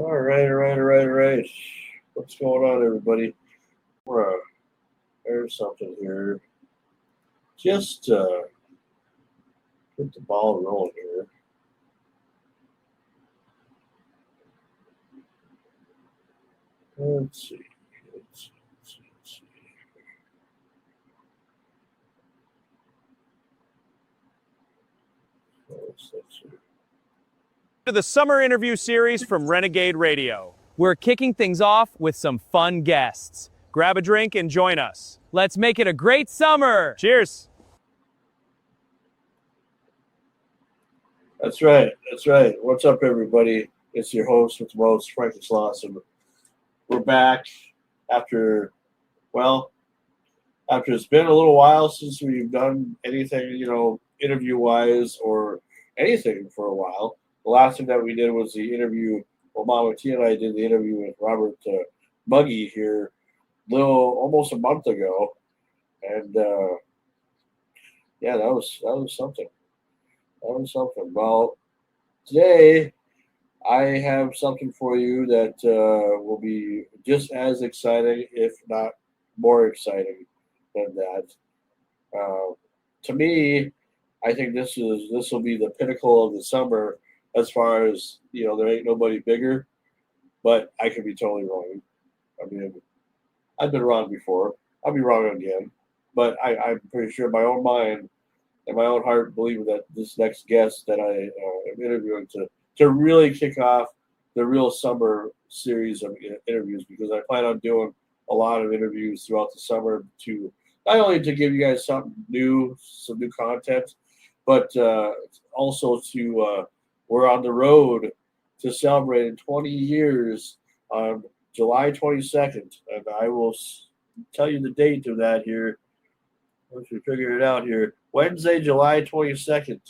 All right. What's going on, everybody? There's something here. Just get the ball rolling here. Let's see. Let's see. To the summer interview series from Renegade Radio. We're kicking things off with some fun guests. Grab a drink and join us. Let's make it a great summer. Cheers. That's right. What's up, everybody? It's your host with the most, Frank Lawson. We're back after it's been a little while since we've done anything, interview-wise or anything for a while. The last thing that we did was the interview. Well, Mama T and I did the interview with Robert Buggy here, almost a month ago, and that was something. That was something. Well, today I have something for you that will be just as exciting, if not more exciting than that. To me, I think this will be the pinnacle of the summer. As far as, there ain't nobody bigger, but I could be totally wrong. I mean, I've been wrong before. I'll be wrong again, but I'm pretty sure in my own mind and my own heart believe that this next guest that I am interviewing to really kick off the real summer series of interviews, because I plan on doing a lot of interviews throughout the summer to not only to give you guys some new content, but also to we're on the road to celebrate 20 years on July 22nd, and I will tell you the date of that here. Once we figure it out here, Wednesday, July 22nd,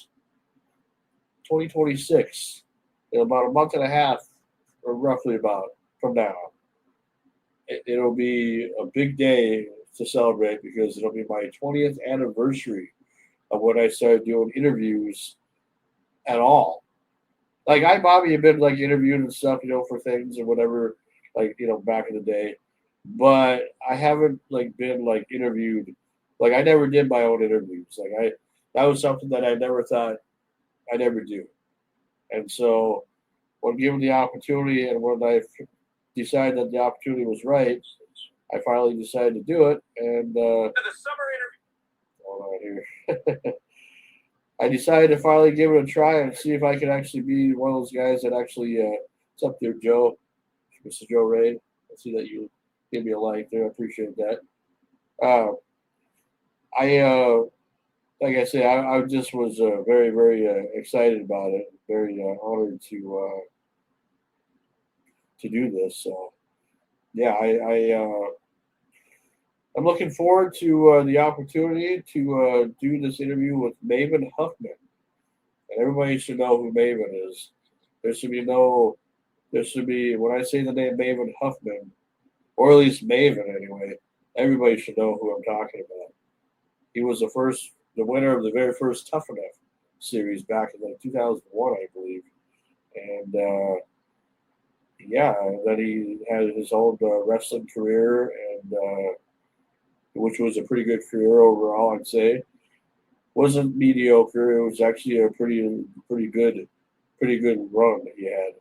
2026, in about a month and a half, or roughly about from now. It'll be a big day to celebrate because it'll be my 20th anniversary of when I started doing interviews at all. Like, I probably have been like interviewed and stuff, for things or whatever, like, back in the day, but I haven't like been like interviewed. Like, I never did my own interviews. That was something that I never thought I'd ever do. And so when given the opportunity and when I decided that the opportunity was right, I finally decided to do it. And The summer interview. hold on here. I decided to finally give it a try and see if I could actually be one of those guys that actually what's up there, Joe? Mr. Joe Ray. I see that you gave me a like there. I appreciate that. Like I say, I just was very, very excited about it. Very honored to do this. So, yeah, I'm looking forward to the opportunity to do this interview with Maven HUFFMAN. And everybody should know who Maven is. There should be, when I say the name Maven HUFFMAN, or at least Maven anyway, everybody should know who I'm talking about. He was the winner of the very first Tough Enough series back in like 2001, I believe. And then he had his own wrestling career, and which was a pretty good career overall, I'd say. Wasn't mediocre. It was actually a pretty good run that he had.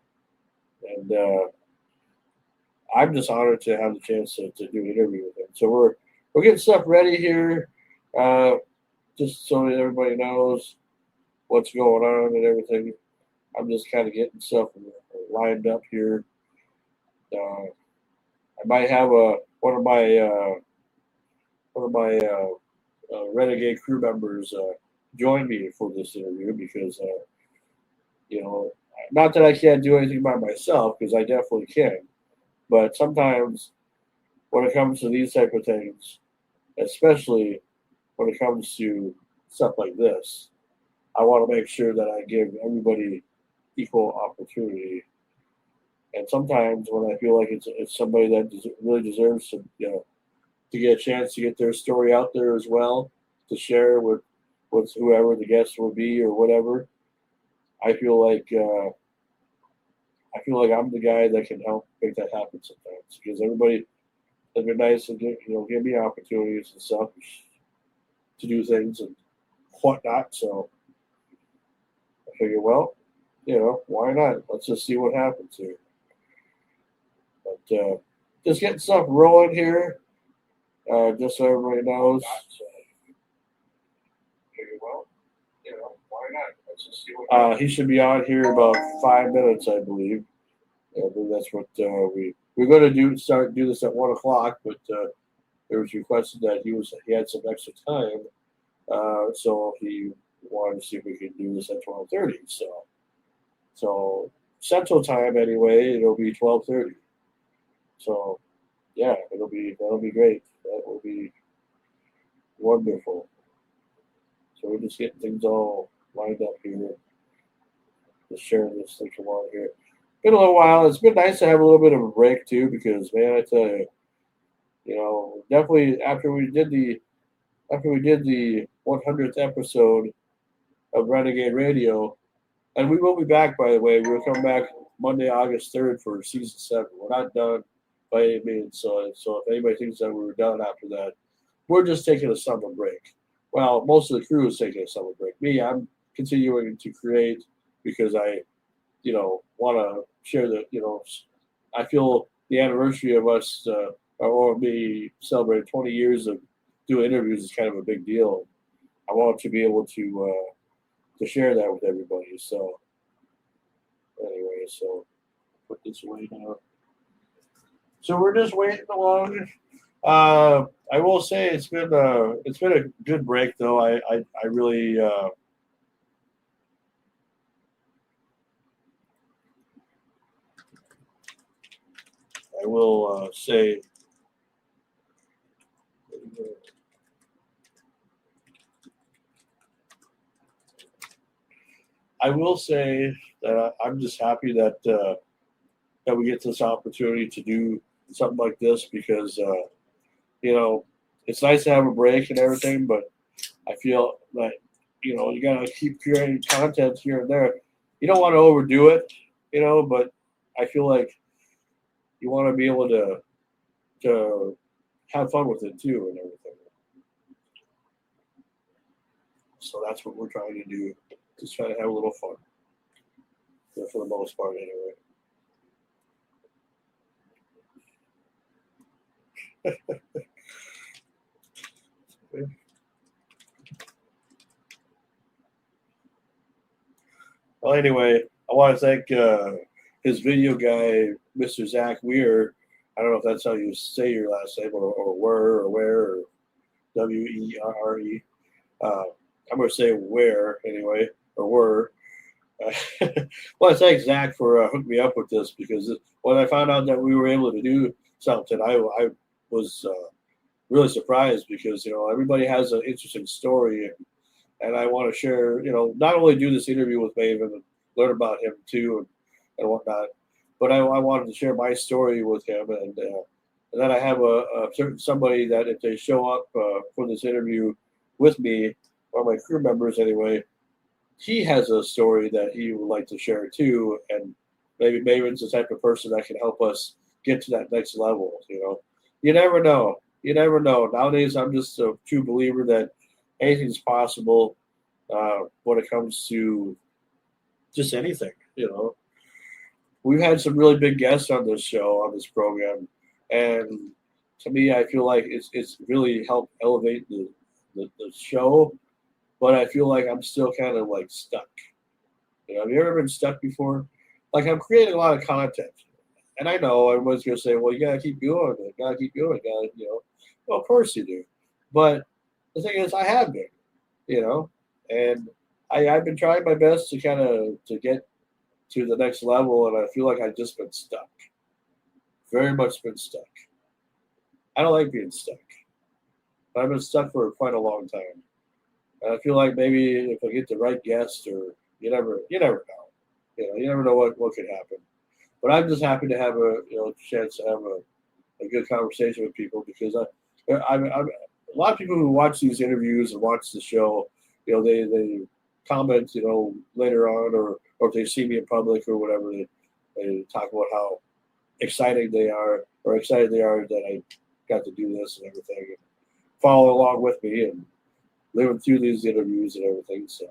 And I'm just honored to have the chance to do an interview with him. So we're getting stuff ready here, just so that everybody knows what's going on and everything. I'm just kind of getting stuff lined up here. I might have one of my Renegade crew members join me for this interview because not that I can't do anything by myself, because I definitely can, but sometimes when it comes to these type of things, especially when it comes to stuff like this, I want to make sure that I give everybody equal opportunity. And sometimes when I feel like it's somebody that really deserves to get a chance to get their story out there as well, to share with whoever the guest will be or whatever, I feel like I feel like I'm the guy that can help make that happen sometimes because everybody has been nice and give me opportunities and stuff to do things and whatnot. So I figure, well, why not? Let's just see what happens here. But just getting stuff rolling here, just so everybody knows. Figure, well, why not? Let's just see what he should be on here about 5 minutes, I believe. I think that's what we're going to start do this at 1 o'clock, but it was requested that he had some extra time, so he wanted to see if we could do this at 12:30. So Central Time anyway, it'll be 12:30. So yeah, that'll be great. That will be wonderful. So we're just getting things all lined up here. Just sharing this thing along here. Been a little while. It's been nice to have a little bit of a break too, because man, I tell you, definitely after we did the 100th episode of Renegade Radio, and we will be back, by the way. We'll come back Monday, August 3rd for season 7. We're not done by any means. So if anybody thinks that we were done after that, we're just taking a summer break. Well, most of the crew is taking a summer break. Me, I'm continuing to create because I, want to share I feel the anniversary of us, or me celebrating 20 years of doing interviews is kind of a big deal. I want to be able to share that with everybody. So anyway, so put this away now. So we're just waiting along. I will say it's been a good break though. I really I will say that I'm just happy that we get this opportunity to do something like this because it's nice to have a break and everything, but I feel that you gotta keep creating content here and there. You don't want to overdo it, but I feel like you want to be able to have fun with it too and everything. So that's what we're trying to do. Just try to have a little fun. For the most part, anyway. Well, anyway, I want to thank his video guy, Mr. Zach Weir. I don't know if that's how you say your last name, or where, or Weere. I'm going to say where anyway, or were. Well, I thank Zach for hooking me up with this because when I found out that we were able to do something, I was really surprised because everybody has an interesting story, and I want to share. Not only do this interview with Maven and learn about him too and whatnot, but I wanted to share my story with him, and then I have a certain somebody that if they show up for this interview with me, or my crew members anyway, he has a story that he would like to share too, and maybe Maven's the type of person that can help us get to that next level. You never know. Nowadays, I'm just a true believer that anything's possible when it comes to just anything. We've had some really big guests on this show, on this program, and to me, I feel like it's really helped elevate the show. But I feel like I'm still kind of like stuck. Have you ever been stuck before? Like I'm creating a lot of content, and I know everyone's gonna say, "Well, you gotta keep doing it. Gotta keep doing it. Well, of course you do. But the thing is, I have been, and I've been trying my best to kind of to get to the next level, and I feel like I've just been stuck. Very much been stuck. I don't like being stuck. But I've been stuck for quite a long time. And I feel like maybe if I get the right guest, or you never know. You never know what could happen. But I'm just happy to have a chance to have a good conversation with people because I'm a lot of people who watch these interviews and watch the show, they comment later on, or if they see me in public or whatever, and talk about how excited they are that I got to do this and everything, and follow along with me and living through these interviews and everything. So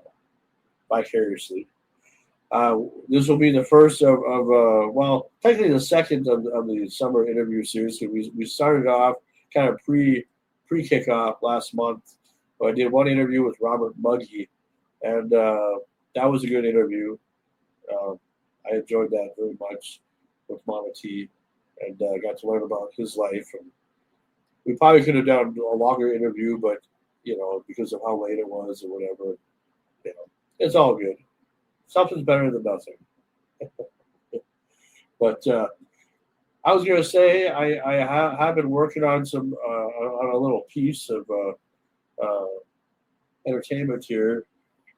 vicariously. This will be the first of well, technically the second of the summer interview series. We started off kind of pre kickoff last month. I did one interview with Robert Muggy, and that was a good interview. I enjoyed that very much with Mama T, and got to learn about his life. And we probably could have done a longer interview, but because of how late it was or whatever, it's all good. Something's better than nothing. But I was going to say I have been working on some on a little piece of entertainment here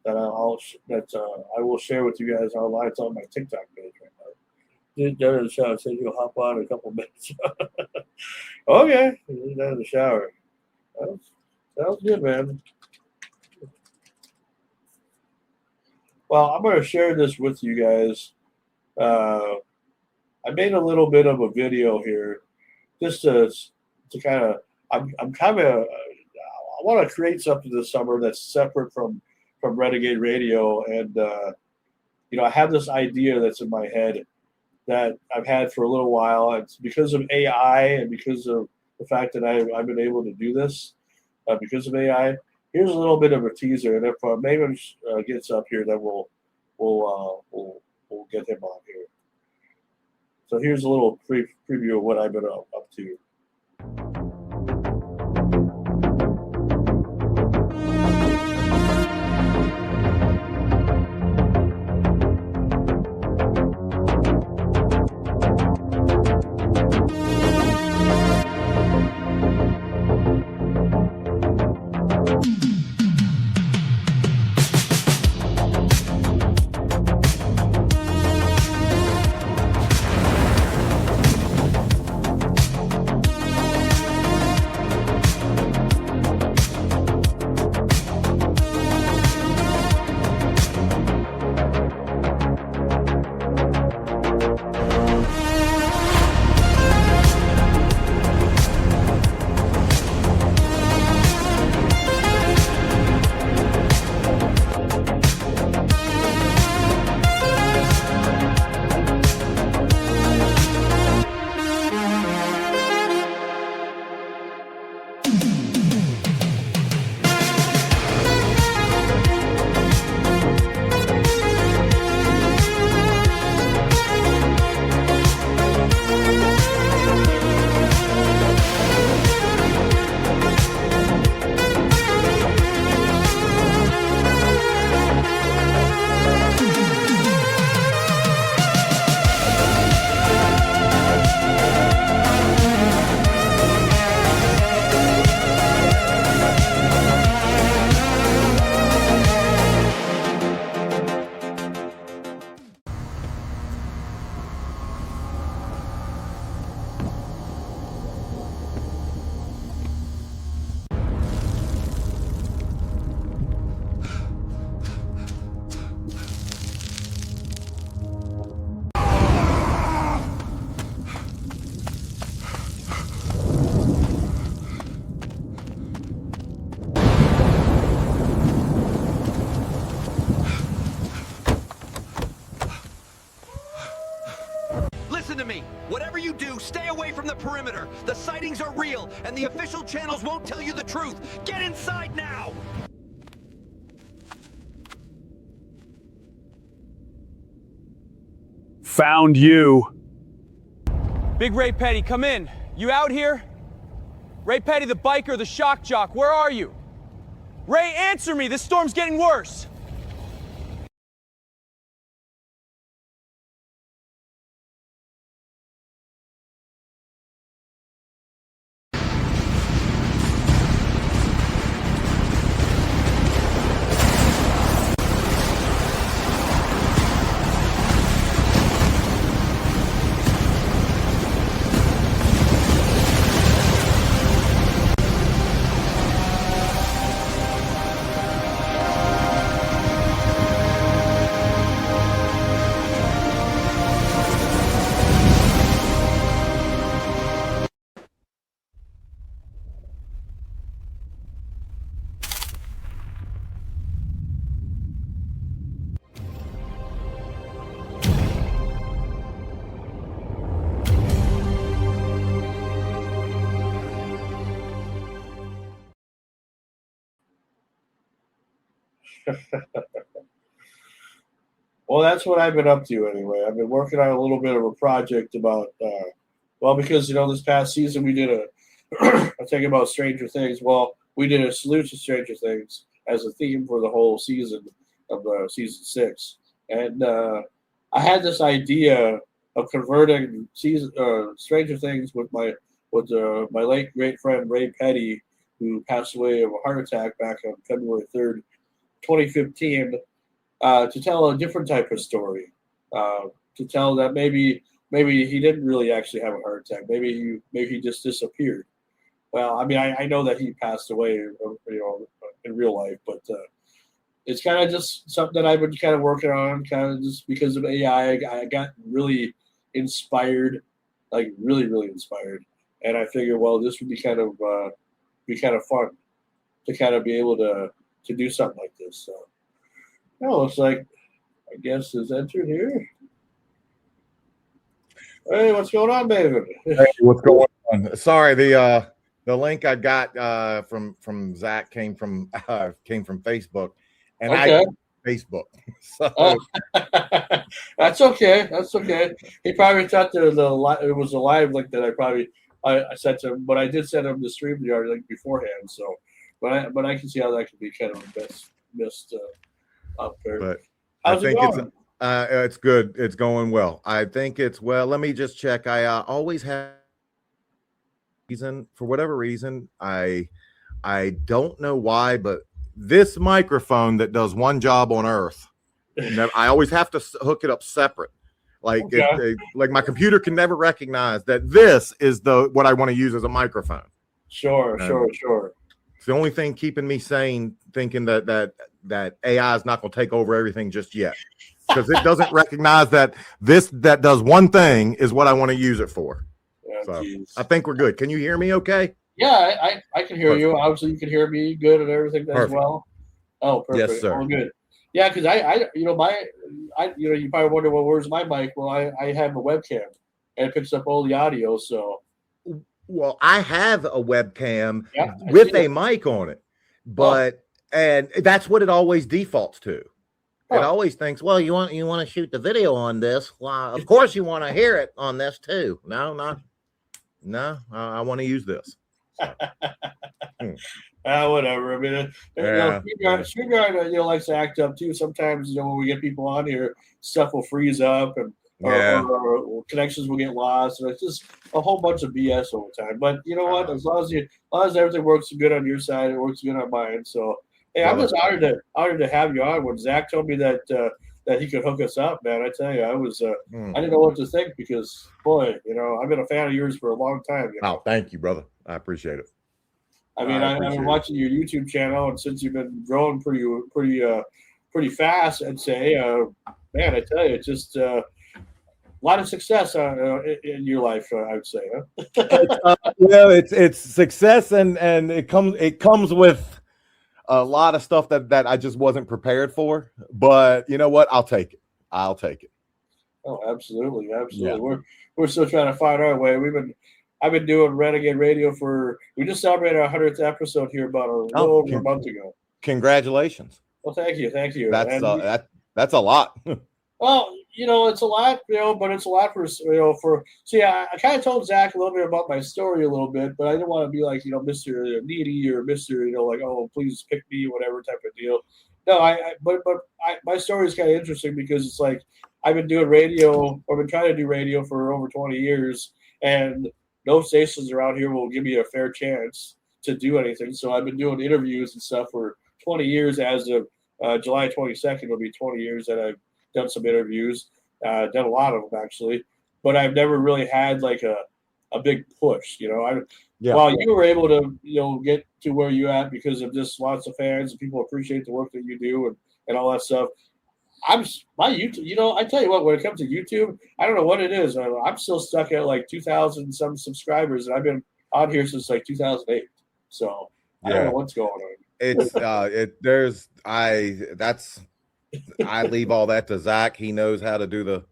that I will share with you guys online. It's on my TikTok page right now. Down in the shower, said you'll hop on in a couple minutes. Okay, down in the shower. Sounds good, man. Well, I'm going to share this with you guys. I made a little bit of a video here, just to kind of. I'm kind of. I want to create something this summer that's separate from Renegade Radio, and I have this idea that's in my head that I've had for a little while. It's because of AI and because of the fact that I've been able to do this because of AI. Here's a little bit of a teaser, and if Maven gets up here, then we'll get him on here. So here's a little preview of what I've been up to. Whatever you do, stay away from the perimeter. The sightings are real, and the official channels won't tell you the truth. Get inside now! Found you. Big Ray Petty, come in. You out here? Ray Petty, the biker, the shock jock, where are you? Ray, answer me! This storm's getting worse! Well, that's what I've been up to anyway. I've been working on a little bit of a project about, well, because this past season we did I'm thinking about Stranger Things. Well, we did a salute to Stranger Things as a theme for the whole season of season 6, and I had this idea of converting Stranger Things with my late great friend Ray Petty, who passed away of a heart attack back on February 3rd, 2015. To tell a different type of story, to tell that maybe he didn't really actually have a heart attack. Maybe he just disappeared. Well, I mean, I know that he passed away, in real life, but it's kind of just something that I've been kind of working on, kind of just because of AI. I got really inspired, like really, really inspired, and I figured, well, this would be kind of fun to kind of be able to do something like this. So. Oh, looks like I guess is entered here. Hey, what's going on, Maven? Hey, what's going on? Sorry, the link I got from Zach came from Facebook, and okay. I Facebook. So. Oh. That's okay. That's okay. He probably thought it was a live link that I sent to him, but I did send him the StreamYard link beforehand. So, but I can see how that could be kind of missed. Up there. But how's I think it it's good. It's going well. I think it's well. Let me just check. I always have for whatever reason. I don't know why, but this microphone that does one job on Earth, I always have to hook it up separate. Like okay. Like my computer can never recognize that this is what I want to use as a microphone. Sure. It's the only thing keeping me sane, thinking that AI is not going to take over everything just yet, because it doesn't recognize that that does one thing is what I want to use it for. Yeah, so geez. I think we're good. Can you hear me okay? Yeah, I can hear you. Obviously, you can hear me good and everything as well. Oh, perfect. Yes, sir. Oh, good. Yeah, because you probably wonder, well, where's my mic? Well, I have a webcam and it picks up all the audio. So, well, I have a webcam with a mic on it, but and that's what it always defaults to. It always thinks, well, you want to shoot the video on this. Well, of course you want to hear it on this too. No, I want to use this. Whatever. I mean, StreamYard, likes to act up too. Sometimes, when we get people on here, stuff will freeze up and or connections will get lost, and it's just a whole bunch of BS all the time. But you know what? As long as everything works good on your side, it works good on mine. So. Hey, I'm just honored to have you on. When Zach told me that he could hook us up, man, I tell you, I didn't know what to think, because boy, I've been a fan of yours for a long time. Oh, thank you, brother. I appreciate it. I mean, I've been watching your YouTube channel, and since you've been growing pretty fast, I'd say, man, I tell you, it's just a lot of success in your life, I would say. Huh? It's success, and it comes with a lot of stuff that I just wasn't prepared for, but you know what? I'll take it. Oh, absolutely. Yeah. We're still trying to find our way. I've been doing Renegade Radio we just celebrated our 100th episode here about a little over a month ago. Congratulations. Well, thank you. That's a lot. Well, it's a lot, but it's a lot I kind of told Zach a little bit about my story a little bit, but I didn't want to be like, Mr. Needy or Mr. like, oh, please pick me, whatever type of deal. No, my story is kind of interesting, because it's like, I've been doing radio, or been trying to do radio for over 20 years, and no stations around here will give me a fair chance to do anything. So I've been doing interviews and stuff for 20 years. As of July 22nd will be 20 years that I've done some interviews, done a lot of them actually, but I've never really had like a big push, while you were able to, get to where you at because of just lots of fans and people appreciate the work that you do and all that stuff. My YouTube, I tell you what, when it comes to YouTube, I don't know what it is. I'm still stuck at like 2,000 some subscribers, and I've been on here since like 2008. So I don't know what's going on. It's I leave all that to Zach. He knows how to do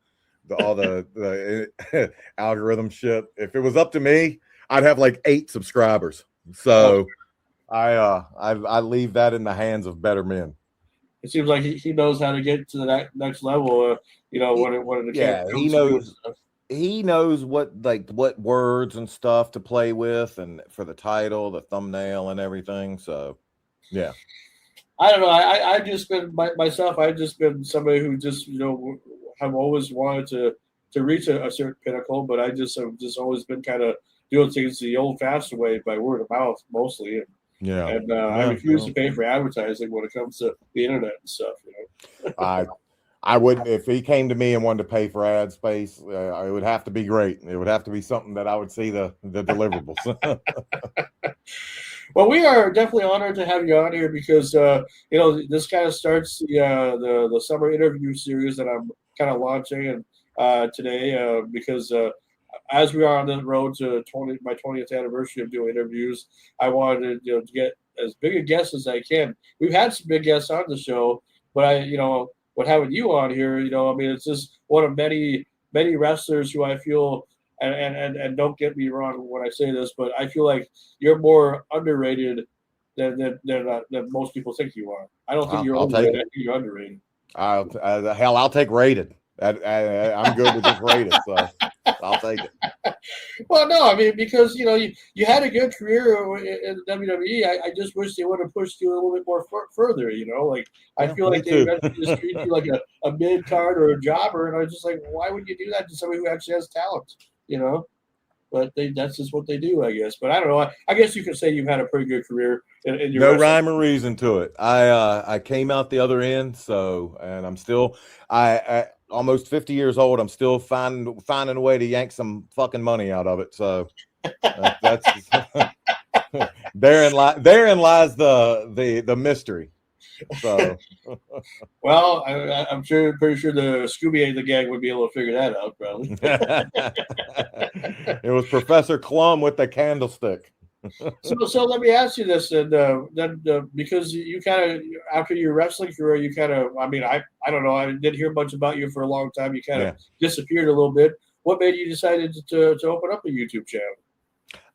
all the algorithm shit. If it was up to me, I'd have like 8 subscribers. So I leave that in the hands of better men. it seems like he knows how to get to the next level. When the camera he knows. He knows what words and stuff to play with, and for the title, the thumbnail, and everything. So, yeah. I don't know. I've just been myself. I've just been somebody who just have always wanted to reach a certain pinnacle, but I just have just always been kind of doing things the old-fashioned way by word of mouth mostly. I refuse to pay for advertising when it comes to the internet and stuff. I wouldn't, if he came to me and wanted to pay for ad space, it would have to be great. It would have to be something that I would see the deliverables. Well, we are definitely honored to have you on here because this kind of starts the summer interview series that I'm kind of launching today because as we are on the road to my 20th anniversary of doing interviews, I wanted to get as big a guest as I can. We've had some big guests on the show, but what having you on here, it's just one of many wrestlers who I feel, and don't get me wrong when I say this, but I feel like you're more underrated than most people think you are. I don't think you're overrated. I think you're underrated. I'll take rated. I'm good with just rated, so I'll take it. Well, no, I mean, because you had a good career in the WWE. I just wish they would have pushed you a little bit more further. I feel like they just treat you like a mid card or a jobber, and I was just like, why would you do that to somebody who actually has talent? But that's just what they do, I guess. But I don't know. I guess you could say you've had a pretty good career in your no rhyme or reason to it. I came out the other end, and I'm still I almost 50 years old. I'm still finding a way to yank some fucking money out of it. So that's therein lies the mystery. So, well, I'm pretty sure the Scooby the gang would be able to figure that out, probably. It was Professor Clum with the candlestick. So let me ask you this, and then because you kind of after your wrestling career, you kind of, I don't know, I didn't hear much about you for a long time. You kind of disappeared a little bit. What made you decide to open up a YouTube channel?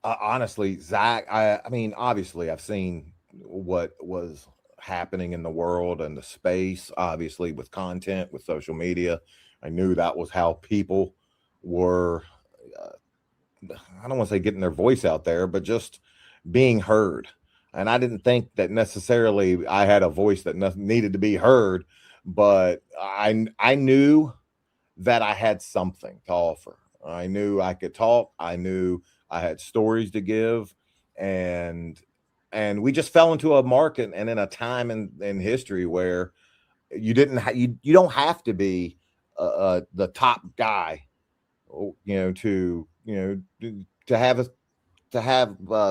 Honestly, Zach, obviously I've seen what was happening in the world and the space, obviously with content, with social media. I knew that was how people were, I don't want to say getting their voice out there, but just being heard. And I didn't think that necessarily I had a voice that needed to be heard, but I knew that I had something to offer. I knew I could talk. I knew I had stories to give, and we just fell into a market and in a time in history where you don't have to be the top guy, to have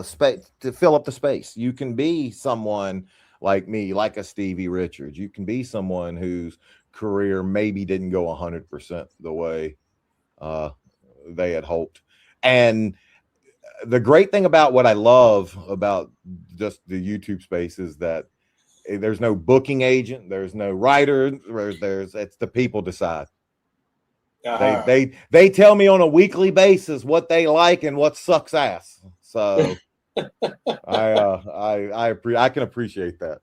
space to fill up the space. You can be someone like me, like a Stevie Richards. You can be someone whose career maybe didn't go 100% the way they had hoped. And the great thing about what I love about just the YouTube space is that there's no booking agent, there's no writer, it's the people decide. They tell me on a weekly basis what they like and what sucks ass. So I can appreciate that.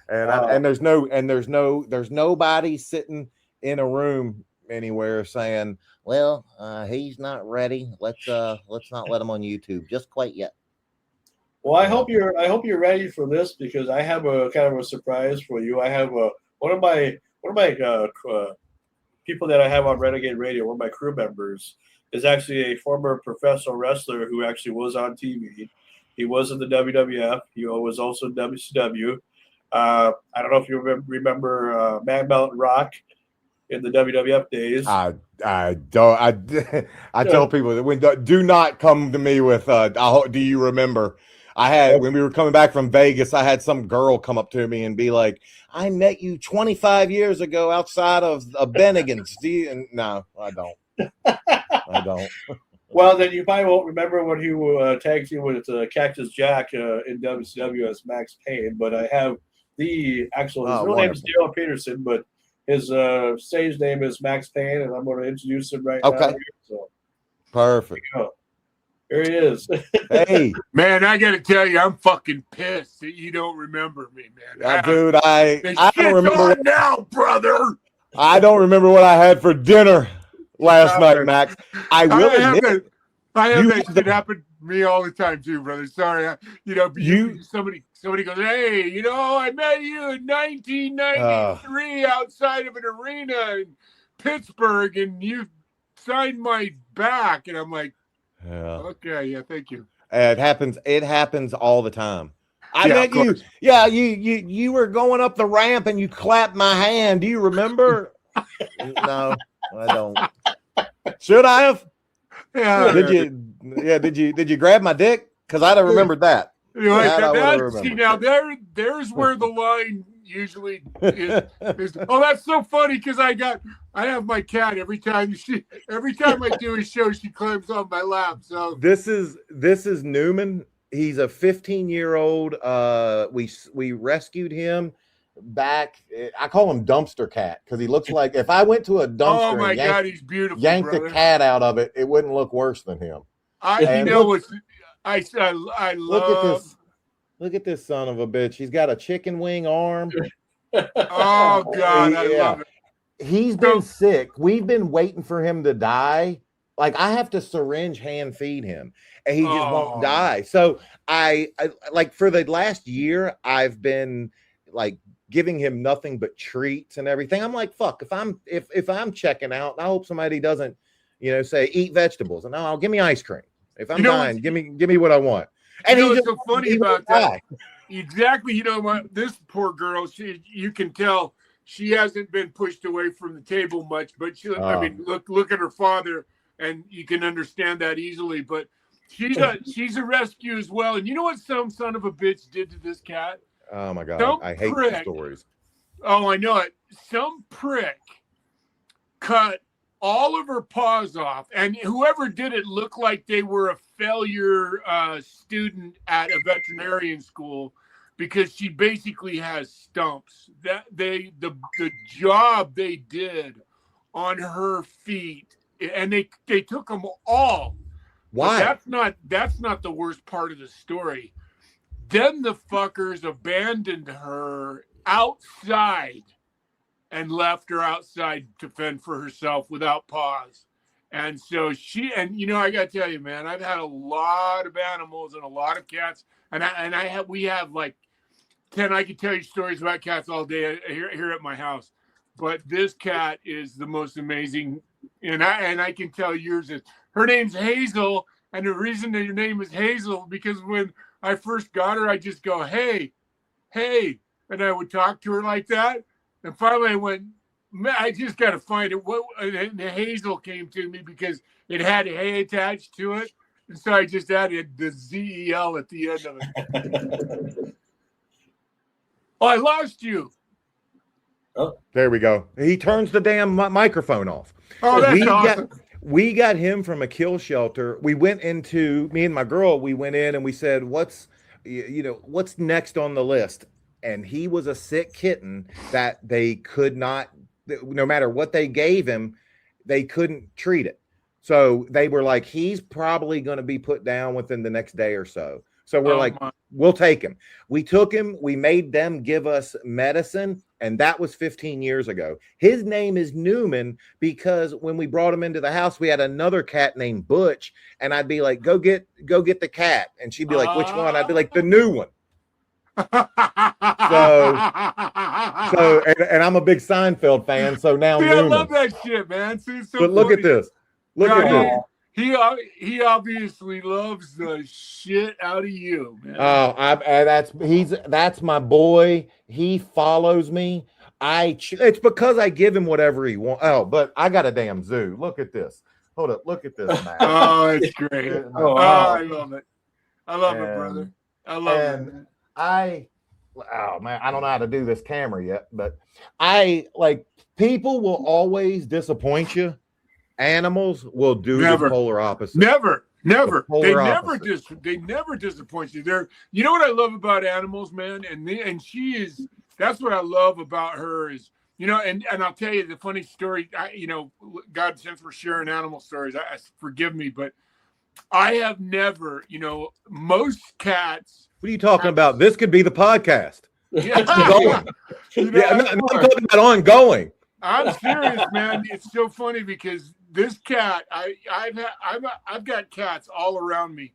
And there's nobody sitting in a room anywhere saying, well, he's not ready. Let's not let him on YouTube just quite yet. Well, I hope you're ready for this, because I have a kind of a surprise for you. I have one of my people that I have on Renegade Radio, one of my crew members, is actually a former professional wrestler who actually was on TV. He was in the WWF. He was also in WCW. I don't know if you remember Man Mountain Rock in the WWF days. I tell people that do not come to me with do you remember? When we were coming back from Vegas, I had some girl come up to me and be like, I met you 25 years ago outside of Bennigan's. No, I don't. I don't. Well, then you probably won't remember when he tagged you with Cactus Jack in WCW as Max Payne, but I have his real name is Daryl Peterson, but his stage name is Max Payne, and I'm going to introduce him right now. Okay. So, perfect. Here he is. Hey, Man, I got to tell you, I'm fucking pissed that you don't remember me, man. dude, I The don't shit's remember. on now, brother. I don't remember what I had for dinner last night, Max. I will admit, I have you that have shit happen to me all the time too, brother. Sorry, somebody goes, hey, I met you in 1993 outside of an arena in Pittsburgh, and you signed my back, and I'm like, okay, yeah, thank you. It happens all the time. I Yeah, met of course. you. Yeah, you were going up the ramp and you clapped my hand. Do you remember? No, I don't. Should I have? Yeah. Did you grab my dick? Because I'd have remembered that. There's where the line usually is. Oh, that's so funny because I have my cat every time I do a show, she climbs on my lap. So this is Newman. He's a 15-year-old. We rescued him back. I call him Dumpster Cat because he looks like if I went to a dumpster. Oh my God, he's beautiful. Yanked brother. the cat out of it, it wouldn't look worse than him. I love. Look at this son of a bitch. He's got a chicken wing arm. Oh God, I love it. He's been sick. We've been waiting for him to die. Like I have to syringe hand feed him, and he just won't die. So I like for the last year, I've been like giving him nothing but treats and everything. I'm like, fuck, if I'm checking out, I hope somebody doesn't, say eat vegetables. And no, give me ice cream. If I'm dying, give me what I want. And he's so funny about that. Exactly. This poor girl, you can tell she hasn't been pushed away from the table much, but look at her father, and you can understand that easily. But she's a rescue as well. And you know what some son of a bitch did to this cat? Oh my God, I hate these stories. Oh, I know it. Some prick cut all of her paws off, and whoever did it looked like they were a failure student at a veterinarian school because she basically has stumps. That the job they did on her feet, and they took them all. Why? But that's not the worst part of the story. Then the fuckers abandoned her outside and left her outside to fend for herself without paws. And so I got to tell you, man, I've had a lot of animals and a lot of cats, we have like 10. I could tell you stories about cats all day here at my house, but this cat is the most amazing. And I can tell yours is. Her name's Hazel, and the reason that your name is Hazel because when I first got her, I just go, hey, and I would talk to her like that. And finally I went, I just got to find it. And the Hazel came to me because it had a hay attached to it. And so I just added the ZEL at the end of it. Oh, I lost you. Oh, there we go. He turns the damn microphone off. Oh, that's awesome. We got him from a kill shelter. We went into, me and my girl, we went in and we said, what's next on the list? And he was a sick kitten that they could not, no matter what they gave him, they couldn't treat it. So they were like, he's probably going to be put down within the next day or so. So we're we'll take him. We took him. We made them give us medicine. And that was 15 years ago. His name is Newman because when we brought him into the house, we had another cat named Butch. And I'd be like, go get the cat. And she'd be like, which one? I'd be like, the new one. And I'm a big Seinfeld fan. So now I love that shit, man. But look at this. Look at this. He obviously loves the shit out of you, man. Oh, that's my boy. He follows me. It's because I give him whatever he wants. Oh, but I got a damn zoo. Look at this. Hold up. Look at this, man. Oh, it's great. I love it. I love it, brother. I love it. Man. Oh man, I don't know how to do this camera yet, but people will always disappoint you. Animals will do the polar opposite. Never. They never disappoint you. You know what I love about animals, man? And she is. That's what I love about her is, and I'll tell you the funny story. God, since we're sharing animal stories, forgive me, but I have never, most cats. What are you talking about? This could be the podcast. Yeah, I'm talking about ongoing. I'm serious, man. It's so funny because this cat, I've got cats all around me,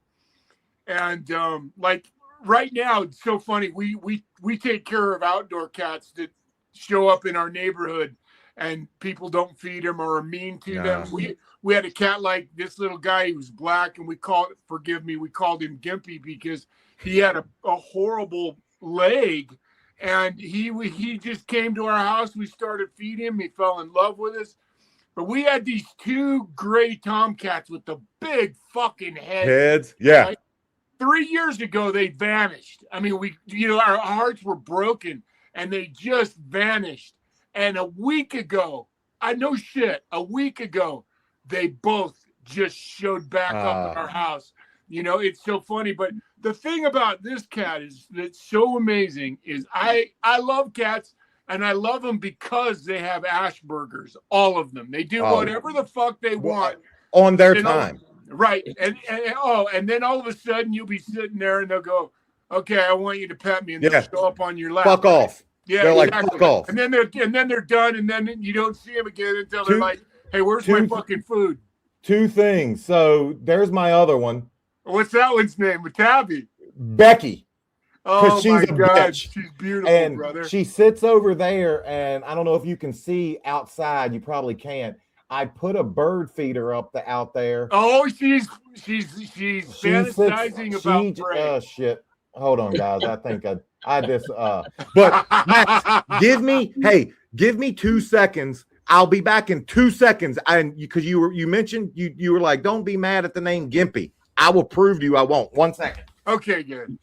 and like right now, it's so funny. We take care of outdoor cats that show up in our neighborhood, and people don't feed them or are mean to them. We had a cat like this little guy. He was black, and we called him Gimpy because he had a horrible leg. And he just came to our house. We started feeding him. He fell in love with us. But we had these 2 gray tomcats with the big fucking heads. Yeah. Right? 3 years ago, they vanished. I mean, our hearts were broken, and they just vanished. And a week ago, a week ago, they both just showed back up in our house. It's so funny. But the thing about this cat that's so amazing is I love cats, and I love them because they have Asperger's, all of them. They do whatever the fuck they want. On their time. Right. And then all of a sudden you'll be sitting there and they'll go, okay, I want you to pet me, and they'll show up on your lap. Fuck off. Yeah, they're exactly. like, fuck off. And then they're done, and then you don't see them again until they're like, hey, where's my fucking food? 2 things. So there's my other one. What's that one's name? Tabby. Becky. Oh she's my a God, bitch. she's beautiful, And brother. she sits over there, and I don't know if you can see outside. You probably can't. I put a bird feeder out there. Oh, she's fantasizing about prey. Shit. Hold on, guys. I think I just but Max, give me 2 seconds. I'll be back in 2 seconds. And because you mentioned you were like, don't be mad at the name Gimpy. I will prove to you I won't. 1 second. Okay, good.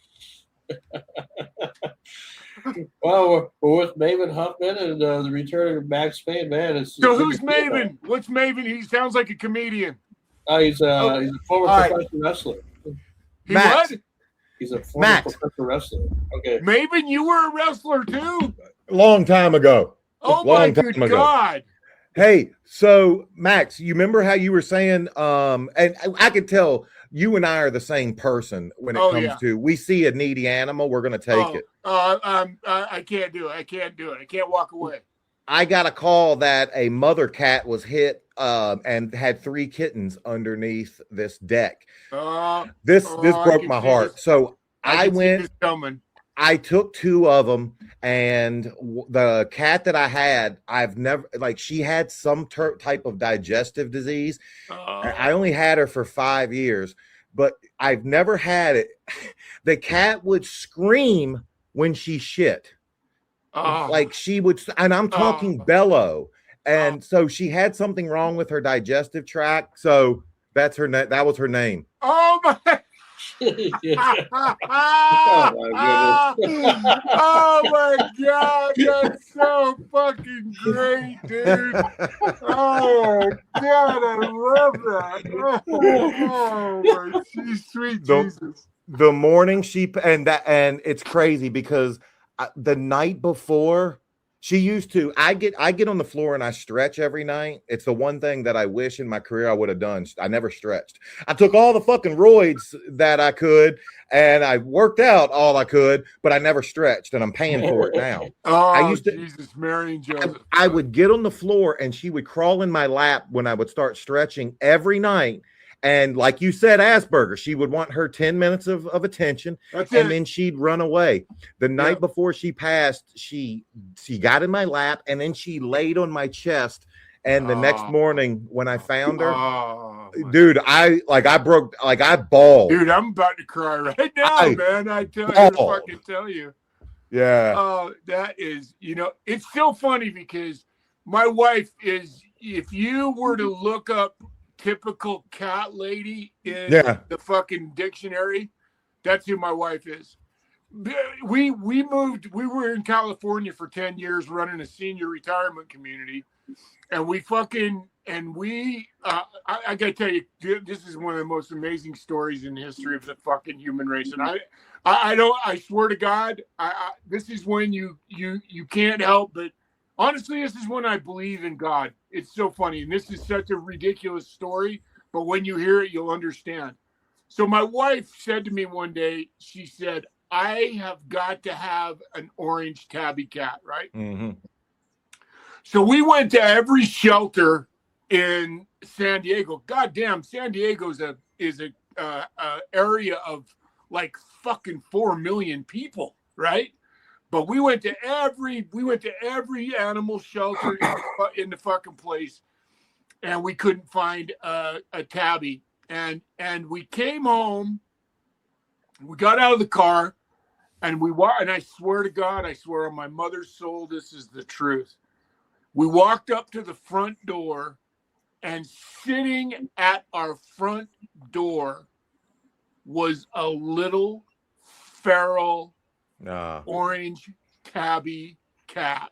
Well, we're with Maven Huffman and the return of Max Payne, man. So who's Maven? What's Maven? He sounds like a comedian. He's a former professional wrestler. Max. What? He's a former professional wrestler. Okay. Maven, you were a wrestler too? Long time ago. Oh my good God. Hey, so Max, you remember how you were saying, and I could tell you and I are the same person when it comes to, we see a needy animal, we're going to take it. I can't do it. I can't walk away. I got a call that a mother cat was hit and had 3 kittens underneath this deck. This broke my heart. So I went, I took 2 of them, and the cat that I had, I've never, she had some type of digestive disease. I only had her for 5 years, but I've never had it. The cat would scream when she shit. She would, and I'm talking bellow. And so she had something wrong with her digestive tract. So that's her that was her name. Oh my. Oh my God, that's so fucking great, dude. Oh God, I love that. Oh my sweet Jesus. The morning and it's crazy because the night before, she used to, I get on the floor and I stretch every night. It's the one thing that I wish in my career I would have done. I never stretched. I took all the fucking roids that I could, and I worked out all I could, but I never stretched, and I'm paying for it now. I used to, Jesus, Mary and Joseph. I would get on the floor and she would crawl in my lap when I would start stretching every night. And like you said, Asperger, she would want her 10 minutes of attention, then she'd run away. The night before she passed, she got in my lap, and then she laid on my chest. And the next morning when I found her, dude, I bawled. Dude, I'm about to cry right now, man. I fucking tell you. Yeah. Oh, that is, it's so funny because my wife is, if you were to look up typical cat lady in the fucking dictionary, that's who my wife is. We were in California for 10 years running a senior retirement community, and I gotta tell you, this is one of the most amazing stories in the history of the fucking human race. And I swear to God, this is when you can't help but, honestly, this is when I believe in God. It's so funny. And this is such a ridiculous story, but when you hear it, you'll understand. So my wife said to me one day, she said, I have got to have an orange tabby cat, right? Mm-hmm. So we went to every shelter in San Diego. Goddamn, San Diego is a area of like fucking 4 million people, right? But we went to every animal shelter in the fucking place, and we couldn't find a tabby. And we came home, we got out of the car, and and I swear to God, I swear on my mother's soul, this is the truth. We walked up to the front door, and sitting at our front door was a little feral orange tabby cat.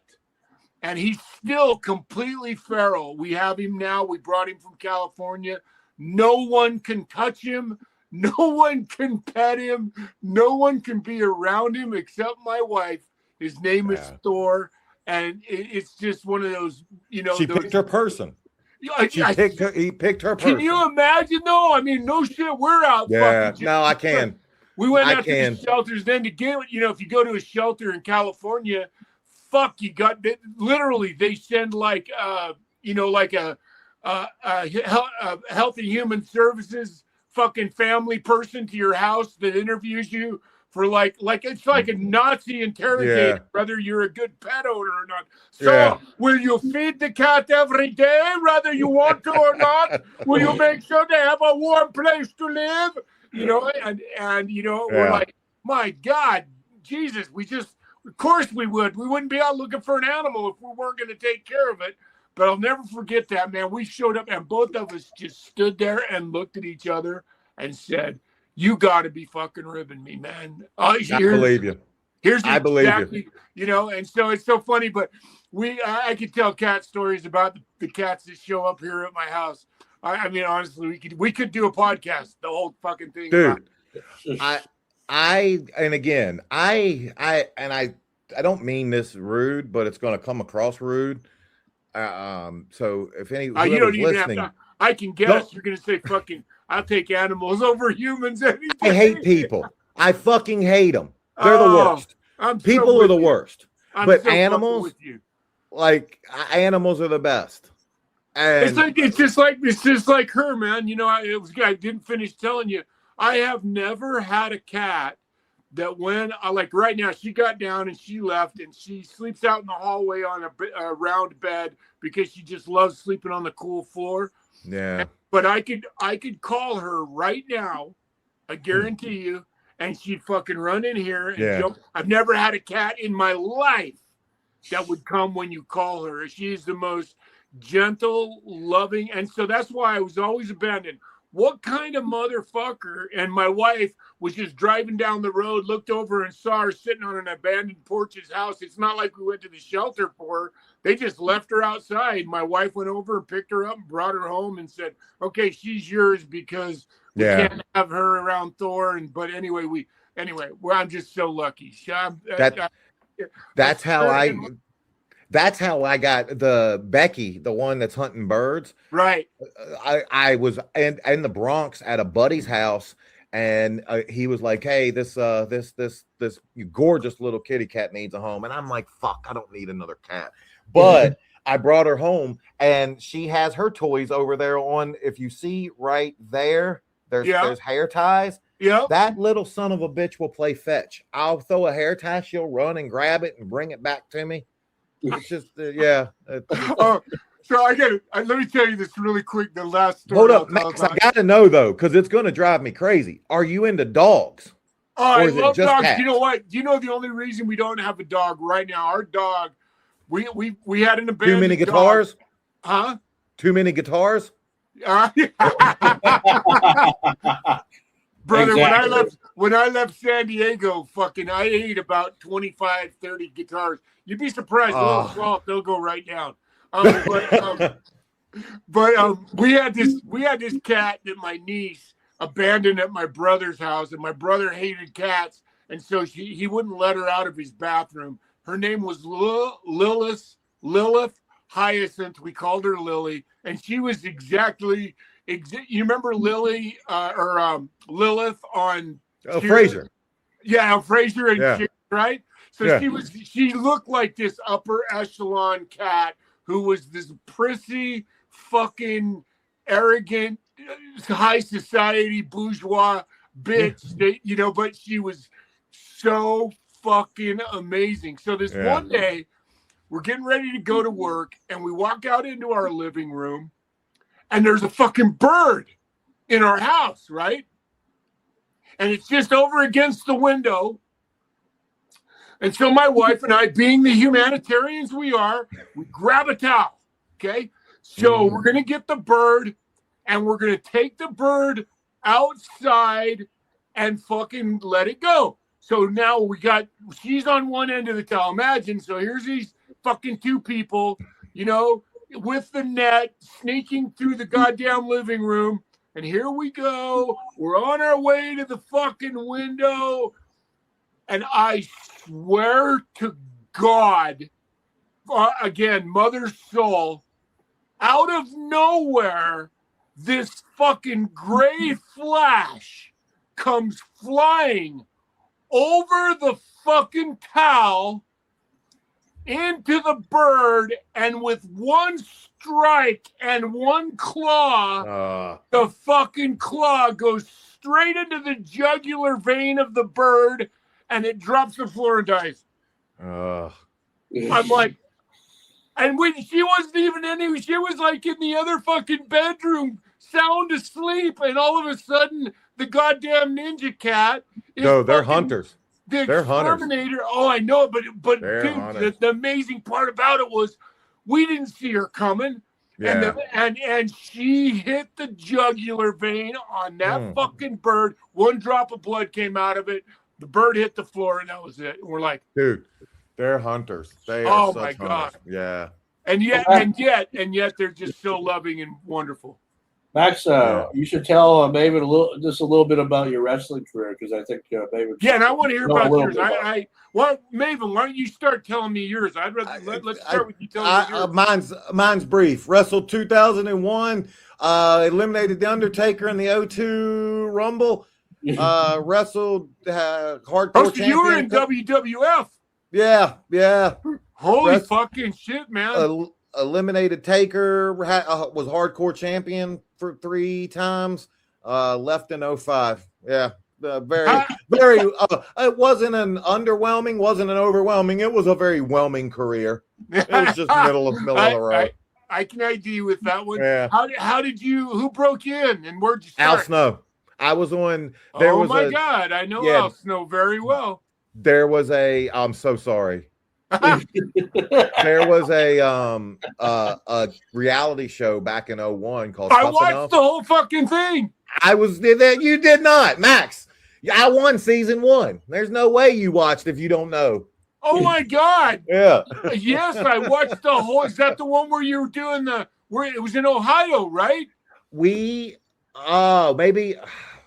And he's still completely feral. We have him now. We brought him from California. No one can touch him. No one can pet him. No one can be around him except my wife. His name is Thor. And it's just one of those, you know. She picked her person. He picked her person. Can you imagine, though? I mean, no shit. We're out. Yeah, no, I can. We went out to the shelters. Then to get, you know, if you go to a shelter in California, fuck, you got literally they send like you know, like a Health and Human Services fucking family person to your house that interviews you for like it's like a Nazi interrogator, whether you're a good pet owner or not. So will you feed the cat every day, whether you want to or not? Will you make sure they have a warm place to live? You know, and you know, we're like, my God, Jesus, of course we would. We wouldn't be out looking for an animal if we weren't going to take care of it. But I'll never forget that, man. We showed up and both of us just stood there and looked at each other and said, you got to be fucking ribbing me, man. I believe you. I believe you. You know, and so it's so funny, but I could tell cat stories about the cats that show up here at my house. I mean, honestly, we could do a podcast, the whole fucking thing. Dude, I don't mean this rude, but it's going to come across rude. So if any, you don't even listening, have to, I can guess you're going to say fucking, I'll take animals over humans any day. I hate people. I fucking hate them. They're the worst. People are the worst. But animals, like animals are the best. And it's just like her, man. You know, I didn't finish telling you. I have never had a cat that when like right now, she got down and she left and she sleeps out in the hallway on a round bed because she just loves sleeping on the cool floor. Yeah. But I could call her right now, I guarantee you, and she'd fucking run in here and jump. I've never had a cat in my life that would come when you call her. She's the most gentle, loving, and so that's why I was always abandoned. What kind of motherfucker? And my wife was just driving down the road, looked over and saw her sitting on an abandoned porch's house. It's not like we went to the shelter for her. They just left her outside. My wife went over and picked her up and brought her home and said, okay, she's yours because we can't have her around Thor. But anyway, I'm just so lucky. That's how I got the Becky, the one that's hunting birds. Right. I was in the Bronx at a buddy's house, and he was like, "Hey, this gorgeous little kitty cat needs a home," and I'm like, "Fuck, I don't need another cat." But I brought her home, and she has her toys over there. If you see right there, there's hair ties. Yeah, that little son of a bitch will play fetch. I'll throw a hair tie, she'll run and grab it and bring it back to me. It's just so I get it. Let me tell you this really quick. The last story. Hold up, Max. I got to know though, because it's going to drive me crazy. Are you into dogs? I love dogs. Cats? You know what? Do you know the only reason we don't have a dog right now? Our dog, we had an abandoned. Too many guitars? Dog. Huh? Too many guitars? Brother, exactly. when I left San Diego, fucking, I ate about 25, 30 guitars. You'd be surprised. They'll go right down. But we had this cat that my niece abandoned at my brother's house, and my brother hated cats, and so he wouldn't let her out of his bathroom. Her name was Lilith Hyacinth. We called her Lily, and she was exactly You remember Lily Lilith on Frasier. Yeah, Frasier and Yeah. Cheers, right? So Yeah. she looked like this upper echelon cat who was this prissy, fucking arrogant, high society bourgeois bitch that, you know, but she was so fucking amazing. So this one day we're getting ready to go to work and we walk out into our living room and there's a fucking bird in our house, right? And it's just over against the window. And so my wife and I, being the humanitarians we are, we grab a towel, okay? So we're going to get the bird, and we're going to take the bird outside and fucking let it go. So now she's on one end of the towel. Imagine, so here's these fucking two people, you know, with the net, sneaking through the goddamn living room. And here we go. We're on our way to the fucking window. And I swear to God, again, mother soul, out of nowhere, this fucking gray flash comes flying over the fucking towel into the bird, and with one strike and one claw, the fucking claw goes straight into the jugular vein of the bird, and it drops to the floor and dies. I'm like, and when she wasn't even anywhere, she was like in the other fucking bedroom, sound asleep, and all of a sudden, the goddamn ninja cat is they're hunters. They're exterminator. Oh, I know, but dude, the amazing part about it was we didn't see her coming. Yeah. And she hit the jugular vein on that fucking bird. One drop of blood came out of it. The bird hit the floor, and that was it. And we're like, dude, they're hunters. They are such hunters. God. Yeah. And yet they're just so loving and wonderful. MAXX, you should tell Maven a little bit about your wrestling career, because I think Maven. Yeah, and I want to hear about yours. Maven, why don't you start telling me yours? I'd rather let's start with you telling me yours. Mine's brief. Wrestled 2001. Eliminated the Undertaker in the O2 Rumble. Wrestled hardcore champion. You were in WWF. Yeah. Holy fucking shit, man. Eliminated Taker, was hardcore champion for 3 times. Left in 05. Yeah. Very. It wasn't an underwhelming, wasn't an overwhelming. It was a very whelming career. It was just middle of the road. I can ID with that one. Yeah. How did you? Who broke you in, and where'd you start? Al Snow. I was on. God, I know Al Snow very well. There was a. I'm so sorry. There was a reality show back in 01 called. I watched the whole fucking thing. I was there. You did not, MAXX. I won season 1. There's no way you watched if you don't know. Oh my God! Yeah. Yes, I watched the whole. Is that the one where you were doing where it was in Ohio, right? Maybe.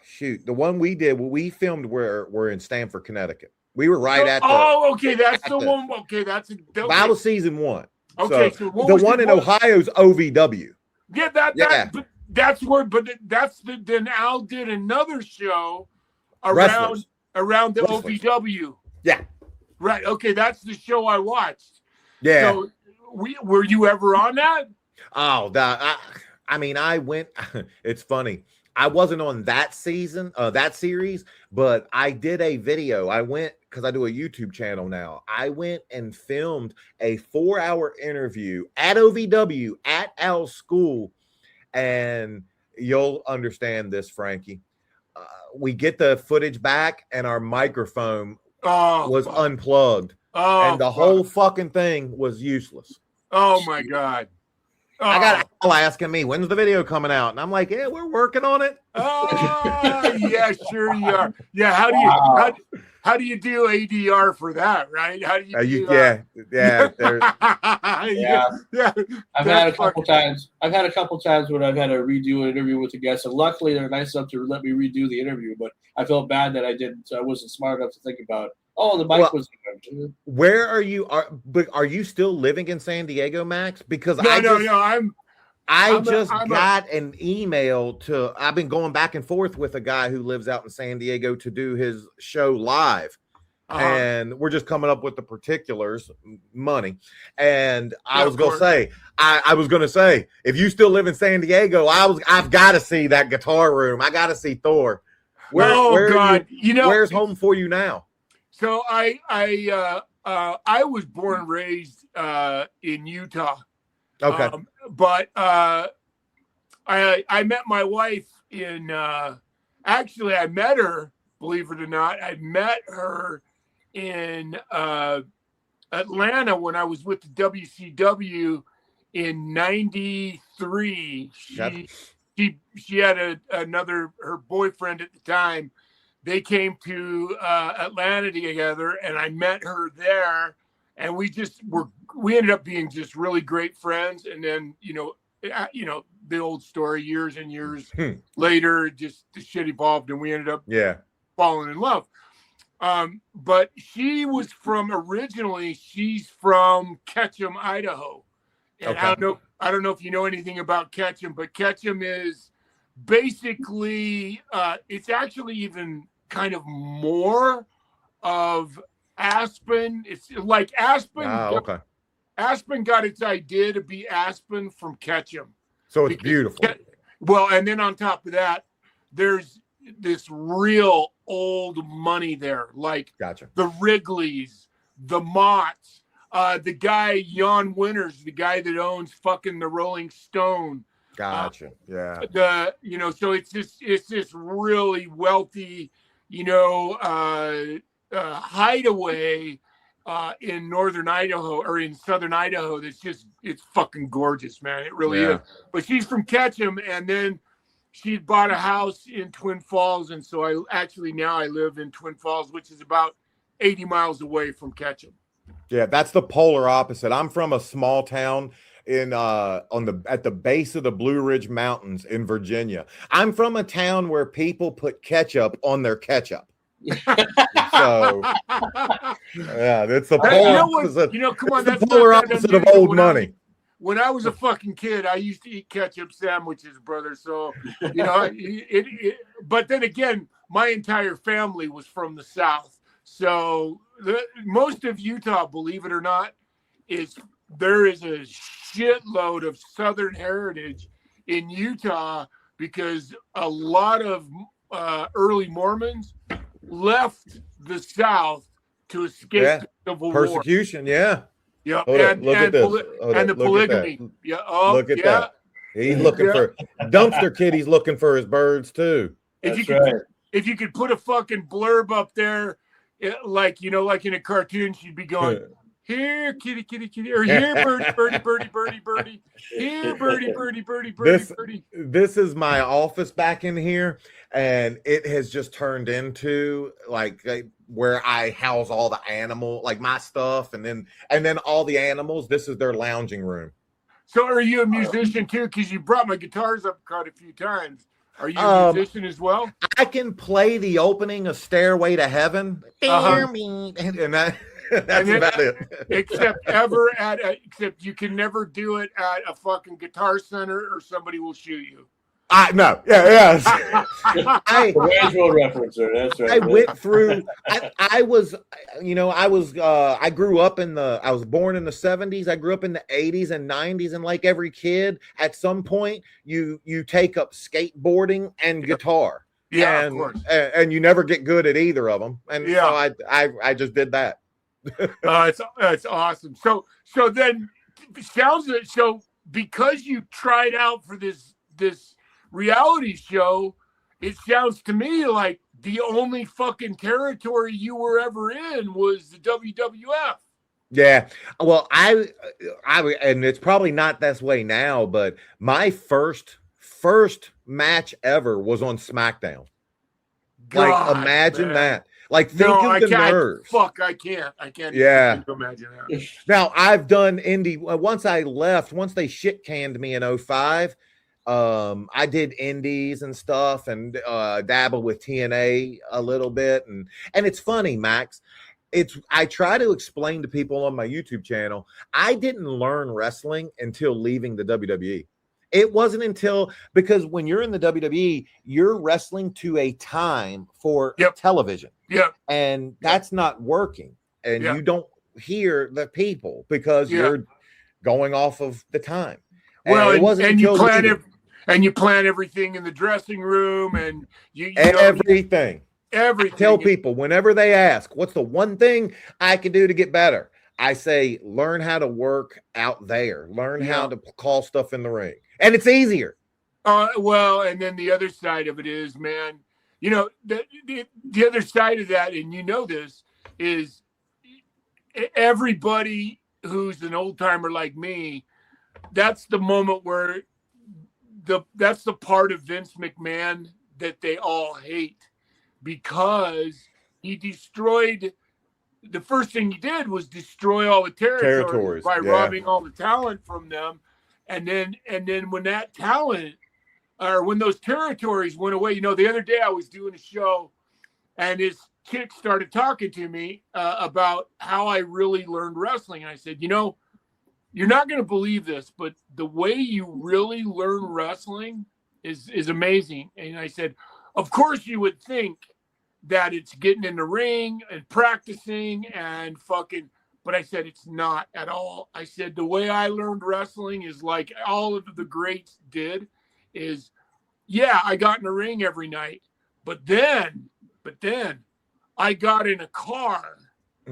Shoot, the one we did. We filmed we're in Stamford, Connecticut. We were right at. Okay, that's the one. Okay, that's. Okay. That was season 1. Okay, so the one in Ohio's OVW. Yeah, but that's where. But then Al did another show around the OVW. Yeah. Right. Okay, that's the show I watched. Yeah. So were you ever on that? Oh, I went. It's funny. I wasn't on that season, that series, but I did a video. I went because I do a YouTube channel now. I went and filmed a 4-hour interview at OVW at Al's school, and you'll understand this, Frankie. We get the footage back, and our microphone was unplugged, and the whole fucking thing was useless. Oh my God. I got Al asking me, when's the video coming out? And I'm like, yeah, we're working on it. Oh, yeah, sure you are. Yeah, how do you do ADR for that, right? How do you do yeah. I've had a couple times when I've had to redo an interview with a guest, and luckily they're nice enough to let me redo the interview, but I felt bad that I wasn't smart enough to think about, the mic was. Where are you? Are you still living in San Diego, MAXX? Because no, I got an email to, I've been going back and forth with a guy who lives out in San Diego to do his show live. And we're just coming up with the particulars, money. And I was going to say, I was going to say, if you still live in San Diego, I've got to see that guitar room. I got to see Thor. Where's home for you now? So I was born and raised in Utah. Okay. But I met my wife in, actually I met her, believe it or not, I met her in Atlanta when I was with the WCW in '93. She had her boyfriend at the time. They came to Atlanta together, and I met her there, and we ended up being just really great friends. And then the old story, years and years later, just the shit evolved, and we ended up falling in love. But she's from Ketchum, Idaho. And I don't know if you know anything about Ketchum, but Ketchum is basically, it's actually even kind of more of Aspen. It's like Aspen. Aspen got its idea to be Aspen from Ketchum. So it's beautiful. Well, and then on top of that, there's this real old money there, like the Wrigleys, the Motts, the guy Jan Winters, the guy that owns fucking the Rolling Stone. So it's this really wealthy, hideaway in northern Idaho or in southern Idaho. It's fucking gorgeous, man. It really is. But she's from Ketchum, and then she bought a house in Twin Falls, and so now I live in Twin Falls, which is about 80 miles away from Ketchum. Yeah, that's the polar opposite. I'm from a small town at the base of the Blue Ridge Mountains in Virginia. I'm from a town where people put ketchup on their ketchup. So it's the polar opposite of old money. When I was a fucking kid, I used to eat ketchup sandwiches, brother. So, but then again, my entire family was from the South. So most of Utah, believe it or not, there is a shitload of Southern heritage in Utah because a lot of early Mormons left the South to escape the Civil persecution. War. Yeah, and the polygamy. Look at that. He's looking for dumpster kid. He's looking for his birds too. If you could put a fucking blurb up there, like in a cartoon, she'd be going, "Here, kitty, kitty, kitty," or "Here, birdie, birdie, birdie, birdie, birdie." Here, birdie, birdie, birdie, birdie, birdie. This is my office back in here, and it has just turned into like where I house all the animal, like my stuff, and then all the animals. This is their lounging room. So, are you a musician too? Because you brought my guitars up quite a few times. Are you a musician as well? I can play the opening of Stairway to Heaven, and that's about it. Except you can never do it at a fucking Guitar Center, or somebody will shoot you. No. I referencer. That's right. I went through. I was born in the 70s. I grew up in the 80s and 90s, and like every kid, at some point you take up skateboarding and guitar. Yeah, and, of course. And you never get good at either of them. And so I just did that. It's awesome. So then because you tried out for this reality show, it sounds to me like the only fucking territory you were ever in was the WWF. Yeah. Well, I and it's probably not this way now, but my first match ever was on SmackDown. God, imagine man. that. Like, think of the nerves. I can't yeah. imagine that. Now, I've done indie. Once they shit canned me in 2005, I did indies and stuff and dabble with TNA a little bit. And it's funny, Max. I try to explain to people on my YouTube channel, I didn't learn wrestling until leaving the WWE. It wasn't until, because when you're in the WWE, you're wrestling to a time for television. Yep. And that's not working. And you don't hear the people because you're going off of the time. Well, and it wasn't and you until plan and you plan everything in the dressing room, and you everything. Everything. I tell people whenever they ask, what's the one thing I can do to get better? I say, learn how to work out there. Learn how to call stuff in the ring. And it's easier. Well, and then the other side of it is, man, you know, the other side of that, and you know this, is everybody who's an old timer like me, that's the moment where that's the part of Vince McMahon that they all hate, because he destroyed. The first thing he did was destroy all the territories by robbing all the talent from them. And then when that talent, or when those territories went away, you know, the other day I was doing a show and this chick started talking to me about how I really learned wrestling. And I said, you know, you're not going to believe this, but the way you really learn wrestling is amazing. And I said, of course you would think that it's getting in the ring and practicing and fucking, but I said, it's not at all. I said, the way I learned wrestling is like all of the greats did, is, yeah, I got in the ring every night, but then I got in a car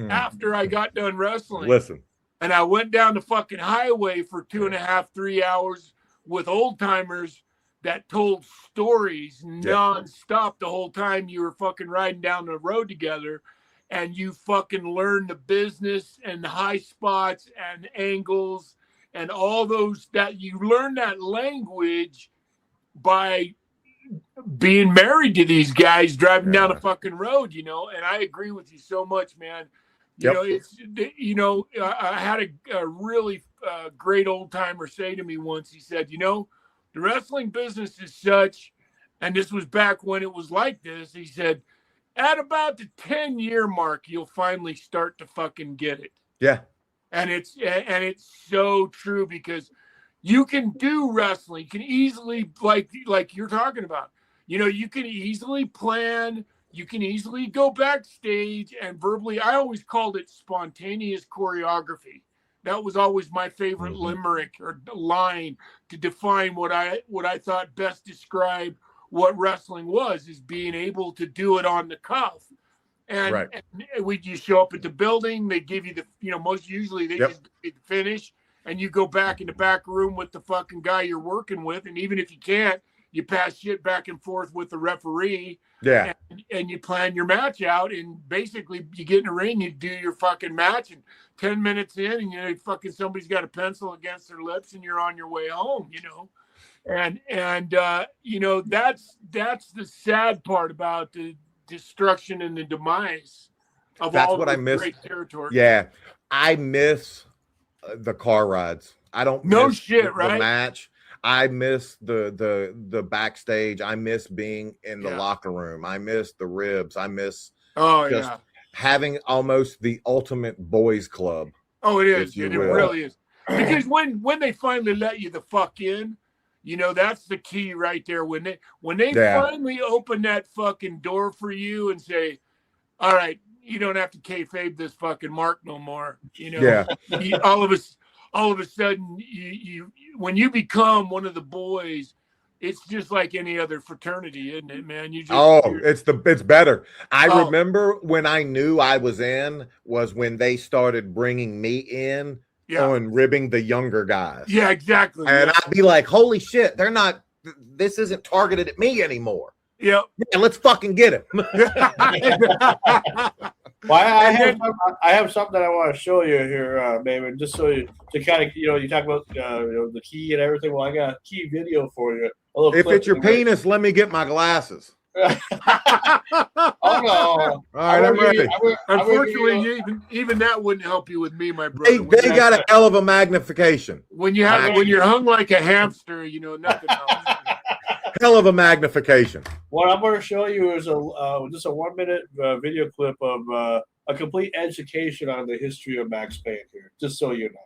after I got done wrestling. Listen. And I went down the fucking highway for 2.5, 3 hours with old timers that told stories nonstop the whole time you were fucking riding down the road together, and you fucking learned the business and the high spots and angles and all those, that you learn that language by being married to these guys driving down the fucking road, you know. And I agree with you so much, man. You know, it's, you know, I had a really great old timer say to me once, he said, you know, the wrestling business is such, and this was back when it was like this, he said, at about the 10-year mark, you'll finally start to fucking get it. Yeah. And it's so true, because you can do wrestling. You can easily, like you're talking about, you know, you can easily plan. You can easily go backstage and verbally, I always called it spontaneous choreography. That was always my favorite limerick or line to define what I thought best described what wrestling was, is being able to do it on the cuff. And, when you show up at the building, they give you the, you know, most usually they just finish, and you go back in the back room with the fucking guy you're working with. And even if you can't, you pass shit back and forth with the referee. Yeah. And you plan your match out, and basically you get in the ring, you do your fucking match, and 10 minutes in, and you know, fucking somebody's got a pencil against their lips, and you're on your way home, you know. And you know, that's the sad part about the destruction and the demise of that's all what the I miss. great territory. Yeah. I miss the car rides. I don't miss the match. I miss the backstage. I miss being in the locker room. I miss the ribs. I miss having almost the ultimate boys club. Oh, it is. It really is. Because when they finally let you the fuck in, you know, that's the key right there. When they finally open that fucking door for you and say, all right, you don't have to kayfabe this fucking mark no more. You know, all of a sudden, you when you become one of the boys, it's just like any other fraternity, isn't it, man? You just it's better. I remember when I knew I was in was when they started bringing me in on ribbing the younger guys. Yeah, exactly. And I'd be like, holy shit, this isn't targeted at me anymore. Yep. Yeah, let's fucking get him. Well, I have something that I want to show you here, Maven, just so to kind of, you know, you talk about you know, the key and everything. Well, I got a key video for you. If it's your penis, let me get my glasses. Oh no! All right, I'm ready. Unfortunately, even that wouldn't help you with me, my brother. They got a hell of a magnification. When you're hung like a hamster, you know, nothing else. Hell of a magnification. What I'm going to show you is just a 1-minute video clip of a complete education on the history of Max Payne here, just so you know.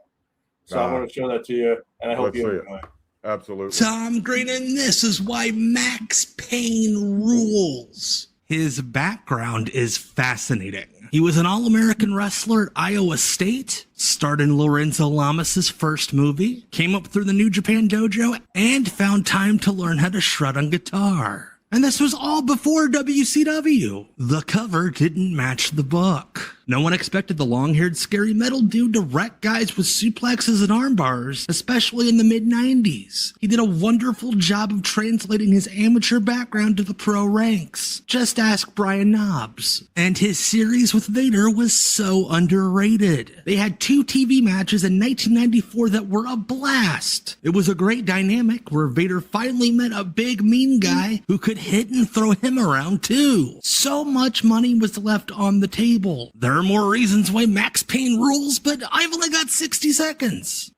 So I'm going to show that to you, and I hope you enjoy it. Absolutely. Tom Green, and this is why Max Payne rules. His background is fascinating. He was an All-American wrestler at Iowa State, starred in Lorenzo Lamas' first movie, came up through the New Japan Dojo, and found time to learn how to shred on guitar. And this was all before WCW. The cover didn't match the book. No one expected the long-haired scary metal dude to wreck guys with suplexes and arm bars, especially in the mid-90s. He did a wonderful job of translating his amateur background to the pro ranks. Just ask Brian Knobbs. And his series with Vader was so underrated. They had 2 TV matches in 1994 that were a blast. It was a great dynamic where Vader finally met a big mean guy who could hit and throw him around too. So much money was left on the table. There are more reasons why Max Payne rules, but I've only got 60 seconds.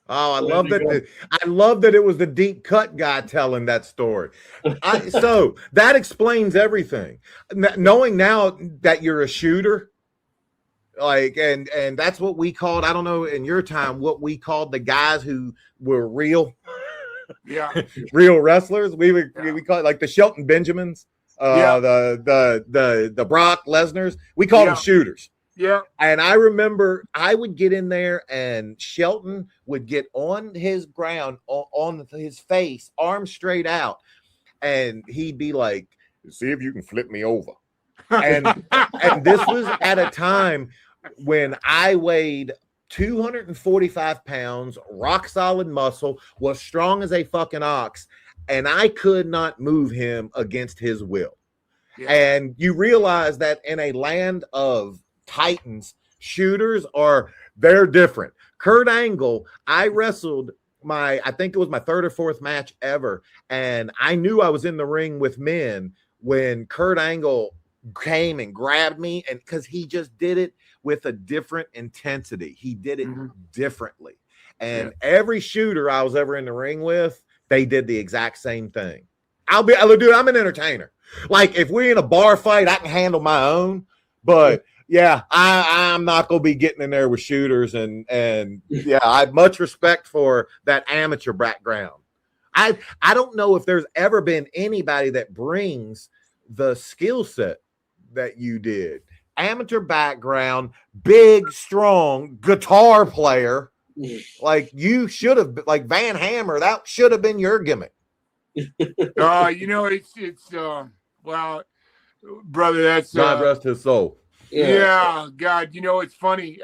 Oh, I love that. I love that it was the deep cut guy telling that story. So that explains everything. Knowing now that you're a shooter, like, and that's what we called, I don't know in your time, what we called the guys who were real. Yeah. Real wrestlers. We call it like the Shelton Benjamins, the Brock Lesnar's. We called them shooters. Yeah. And I remember I would get in there and Shelton would get on his ground on his face, arms straight out, and he'd be like, "See if you can flip me over." And this was at a time when I weighed 245 pounds, rock solid muscle, was strong as a fucking ox, and I could not move him against his will. Yeah. And you realize that in a land of titans, shooters they're different. Kurt Angle, I wrestled I think it was my 3rd or 4th match ever, and I knew I was in the ring with men when Kurt Angle came and grabbed me, and because he just did it with a different intensity. He did it differently. And every shooter I was ever in the ring with, they did the exact same thing. I'm an entertainer. Like, if we're in a bar fight, I can handle my own, but yeah, I'm not going to be getting in there with shooters. And yeah, I have much respect for that amateur background. I don't know if there's ever been anybody that brings the skill set that you did. Amateur background, big, strong guitar player. Like, you should have, like Van Hammer, that should have been your gimmick. It's well, brother, that's God rest his soul. Yeah, God, it's funny.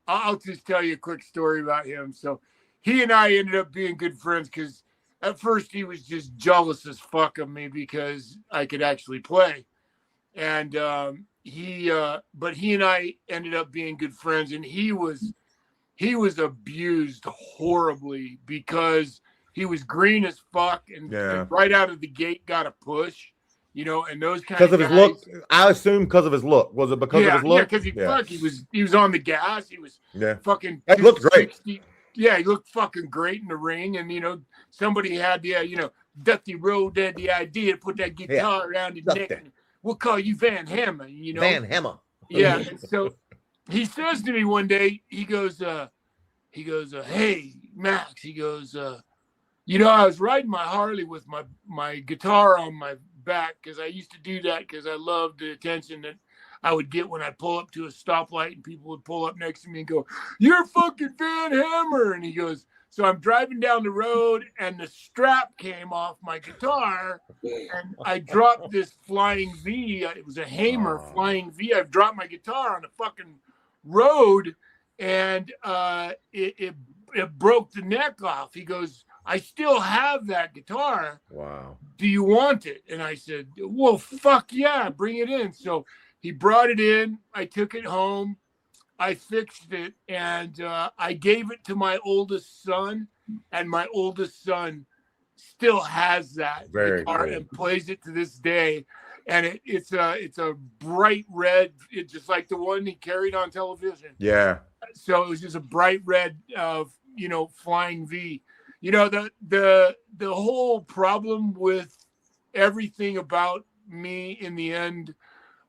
I'll just tell you a quick story about him. So he and I ended up being good friends because at first he was just jealous as fuck of me because I could actually play. And but he and I ended up being good friends, and he was abused horribly because he was green as fuck and right out of the gate got a push, and those kind of guys. Because of his look, I assume because of his look. Was it because of his look? Yeah, because he was on the gas. He was fucking. It looked great. Yeah, he looked fucking great in the ring, and somebody had Dusty Road had the idea to put that guitar around his neck. And we'll call you Van Hammer. Van Hammer. Yeah, and so he says to me one day, he goes, "Hey, Max," he goes, I was riding my Harley with my guitar on my back because I used to do that because I loved the attention that I would get when I pull up to a stoplight and people would pull up next to me and go, "You're fucking Van Hammer." And he goes, so I'm driving down the road and the strap came off my guitar and I dropped this flying V. It was a Hamer flying V. I dropped my guitar on the fucking road and it broke the neck off. He goes, "I still have that guitar. Wow. Do you want it?" And I said, "Well, fuck yeah, bring it in." So he brought it in. I took it home. I fixed it, and I gave it to my oldest son, and my oldest son still has that guitar and plays it to this day. And it's a bright red, it's just like the one he carried on television. Yeah. So it was just a bright red, flying V. The whole problem with everything about me in the end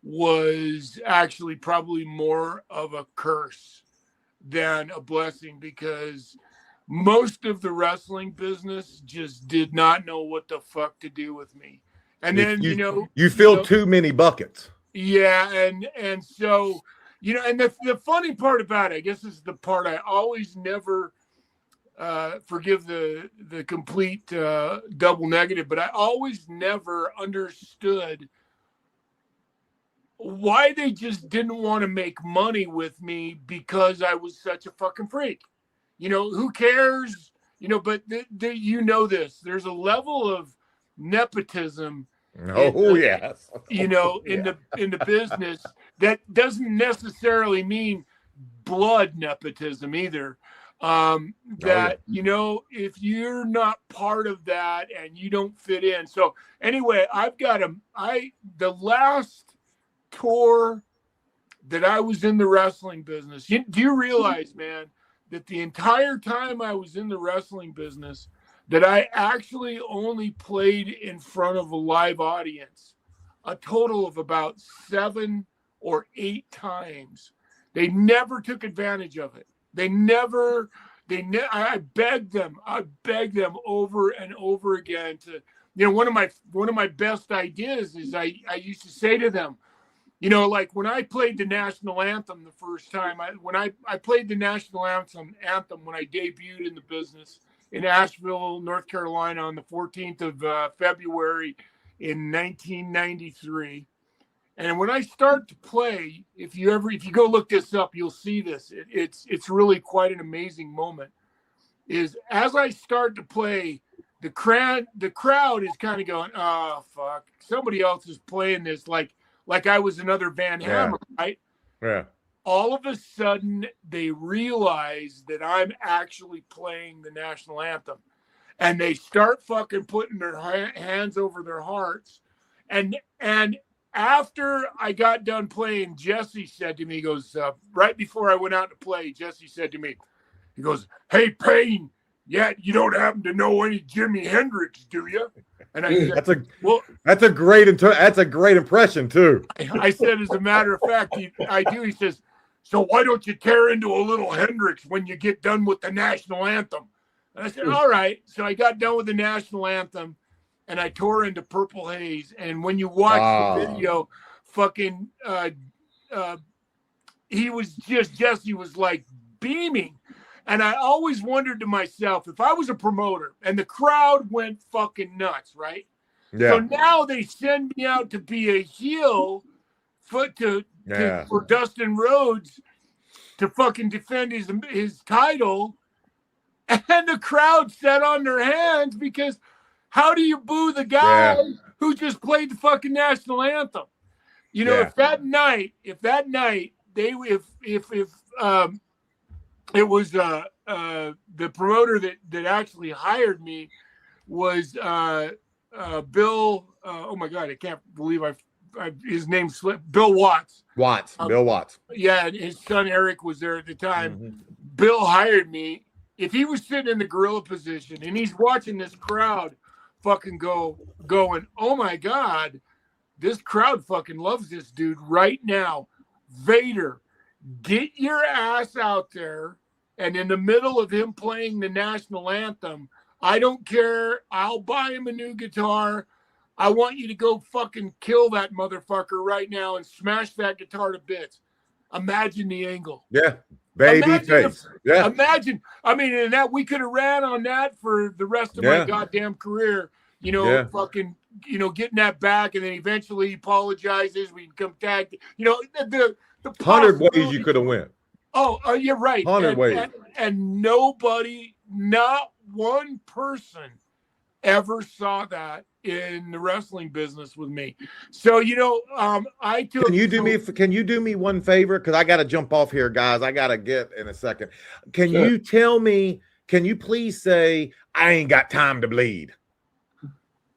was actually probably more of a curse than a blessing because most of the wrestling business just did not know what the fuck to do with me. And then, you filled too many buckets. Yeah. And so, and the funny part about it, I guess this is the part I always never forgive the complete double negative, but I always never understood why they just didn't want to make money with me because I was such a fucking freak. Who cares? But this, there's a level of nepotism. Yes. In the business that doesn't necessarily mean blood nepotism either. If you're not part of that and you don't fit in. So anyway, the last tour that I was in the wrestling business, do you realize, man, that the entire time I was in the wrestling business, that I actually only played in front of a live audience a total of about 7 or 8 times. They never took advantage of it. I begged them over and over again to, one of my best ideas is I used to say to them, like when I played the national anthem the first time, when I played the national anthem when I debuted in the business in Asheville, North Carolina on the 14th of February in 1993. And when I start to play, if you go look this up, you'll see this. It's really quite an amazing moment. Is as I start to play, the crowd is kind of going, oh fuck, somebody else is playing this like I was another Van Hammer, right? Yeah. All of a sudden, they realize that I'm actually playing the national anthem, and they start fucking putting their hands over their hearts, and after I got done playing, Jesse said to me, he goes, right before I went out to play, Jesse said to me, he goes, "Hey, Payne, yeah, you don't happen to know any Jimi Hendrix, do you?" And I said, that's a great impression too. I said, as a matter of fact, I do. He says, "So why don't you tear into a little Hendrix when you get done with the national anthem?" And I said, all right. So I got done with the national anthem, and I tore into Purple Haze. And when you watch the video, fucking, Jesse was like beaming. And I always wondered to myself, if I was a promoter and the crowd went fucking nuts, right? Yeah. So now they send me out to be a heel for Dustin Rhodes to fucking defend his title. And the crowd sat on their hands because how do you boo the guy who just played the fucking national anthem? If that night it was the promoter that actually hired me was Bill. Oh my God, I can't believe his name slipped. Bill Watts. Bill Watts. Yeah, and his son Eric was there at the time. Mm-hmm. Bill hired me. If he was sitting in the gorilla position and he's watching this crowd fucking going, oh my God, this crowd fucking loves this dude right now. Vader, get your ass out there. And in the middle of him playing the national anthem, I don't care. I'll buy him a new guitar. I want you to go fucking kill that motherfucker right now and smash that guitar to bits. Imagine the angle. Yeah. Baby face. Yeah. Imagine. I mean, and that we could have ran on that for the rest of my goddamn career. Fucking, getting that back, and then eventually he apologizes. We come tag. The 100 ways you could have went. Oh, you're right. 100 ways. And nobody, not one person, ever saw that in the wrestling business with me. So I took. Can you do me one favor? Because I got to jump off here, guys. I got to get in a second. Can you tell me? Can you please say I ain't got time to bleed?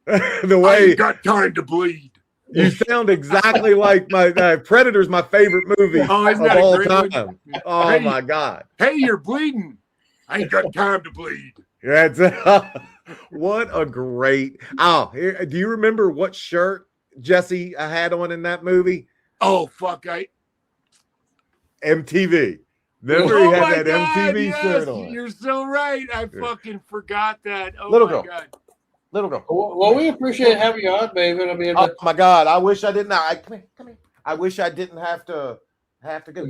The way I ain't got time to bleed. You sound exactly like my Predator's my favorite movie of all time. Oh my God! Hey, you're bleeding. I ain't got time to bleed. That's what a great. Do you remember what shirt Jesse had on in that movie? Oh fuck! MTV. Remember he Oh had my that God, MTV yes, shirt on. you're so right. I fucking forgot that. Oh Little my girl. God. Little girl. Well, we appreciate having you on, Maven. I mean, Oh my God! I wish I didn't. Come here. I wish I didn't have to go.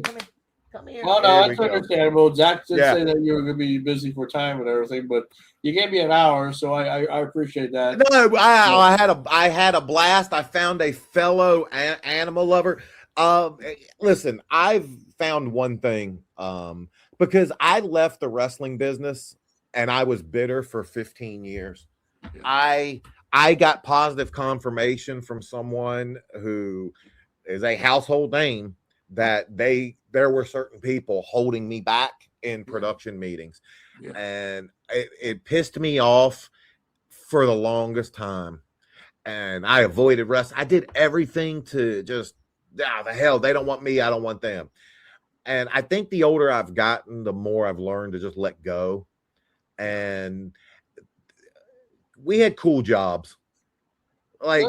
Come here. well, There no, we that's go. understandable. Zach did Yeah. say that you were going to be busy for time and everything, but you gave me an hour, so I appreciate that. No, I had a blast. I found a fellow animal lover. Listen, I've found one thing. Because I left the wrestling business and I was bitter for 15 years. I got positive confirmation from someone who is a household name that there were certain people holding me back in production meetings. Yeah. And it pissed me off for the longest time. And I avoided wrestling. I did everything to just, the hell, they don't want me, I don't want them. And I think the older I've gotten, the more I've learned to just let go. And we had cool jobs. Like,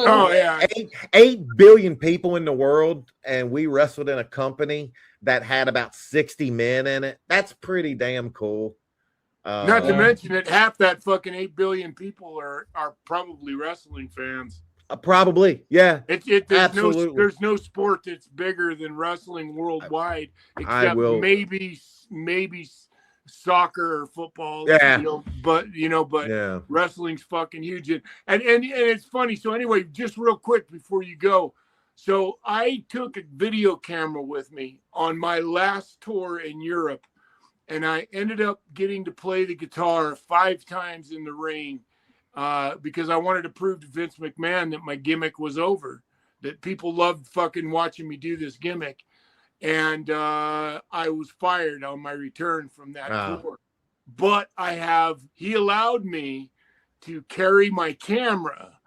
8 billion people in the world, and we wrestled in a company that had about 60 men in it. That's pretty damn cool. Not to mention that half that fucking 8 billion people are probably wrestling fans. Probably, yeah. There's no sport that's bigger than wrestling worldwide, except maybe soccer or football. Yeah. But wrestling's fucking huge. And it's funny. So anyway, just real quick before you go. So I took a video camera with me on my last tour in Europe, and I ended up getting to play the guitar 5 times in the ring. Because I wanted to prove to Vince McMahon that my gimmick was over, that people loved fucking watching me do this gimmick. And I was fired on my return from that tour. But he allowed me to carry my camera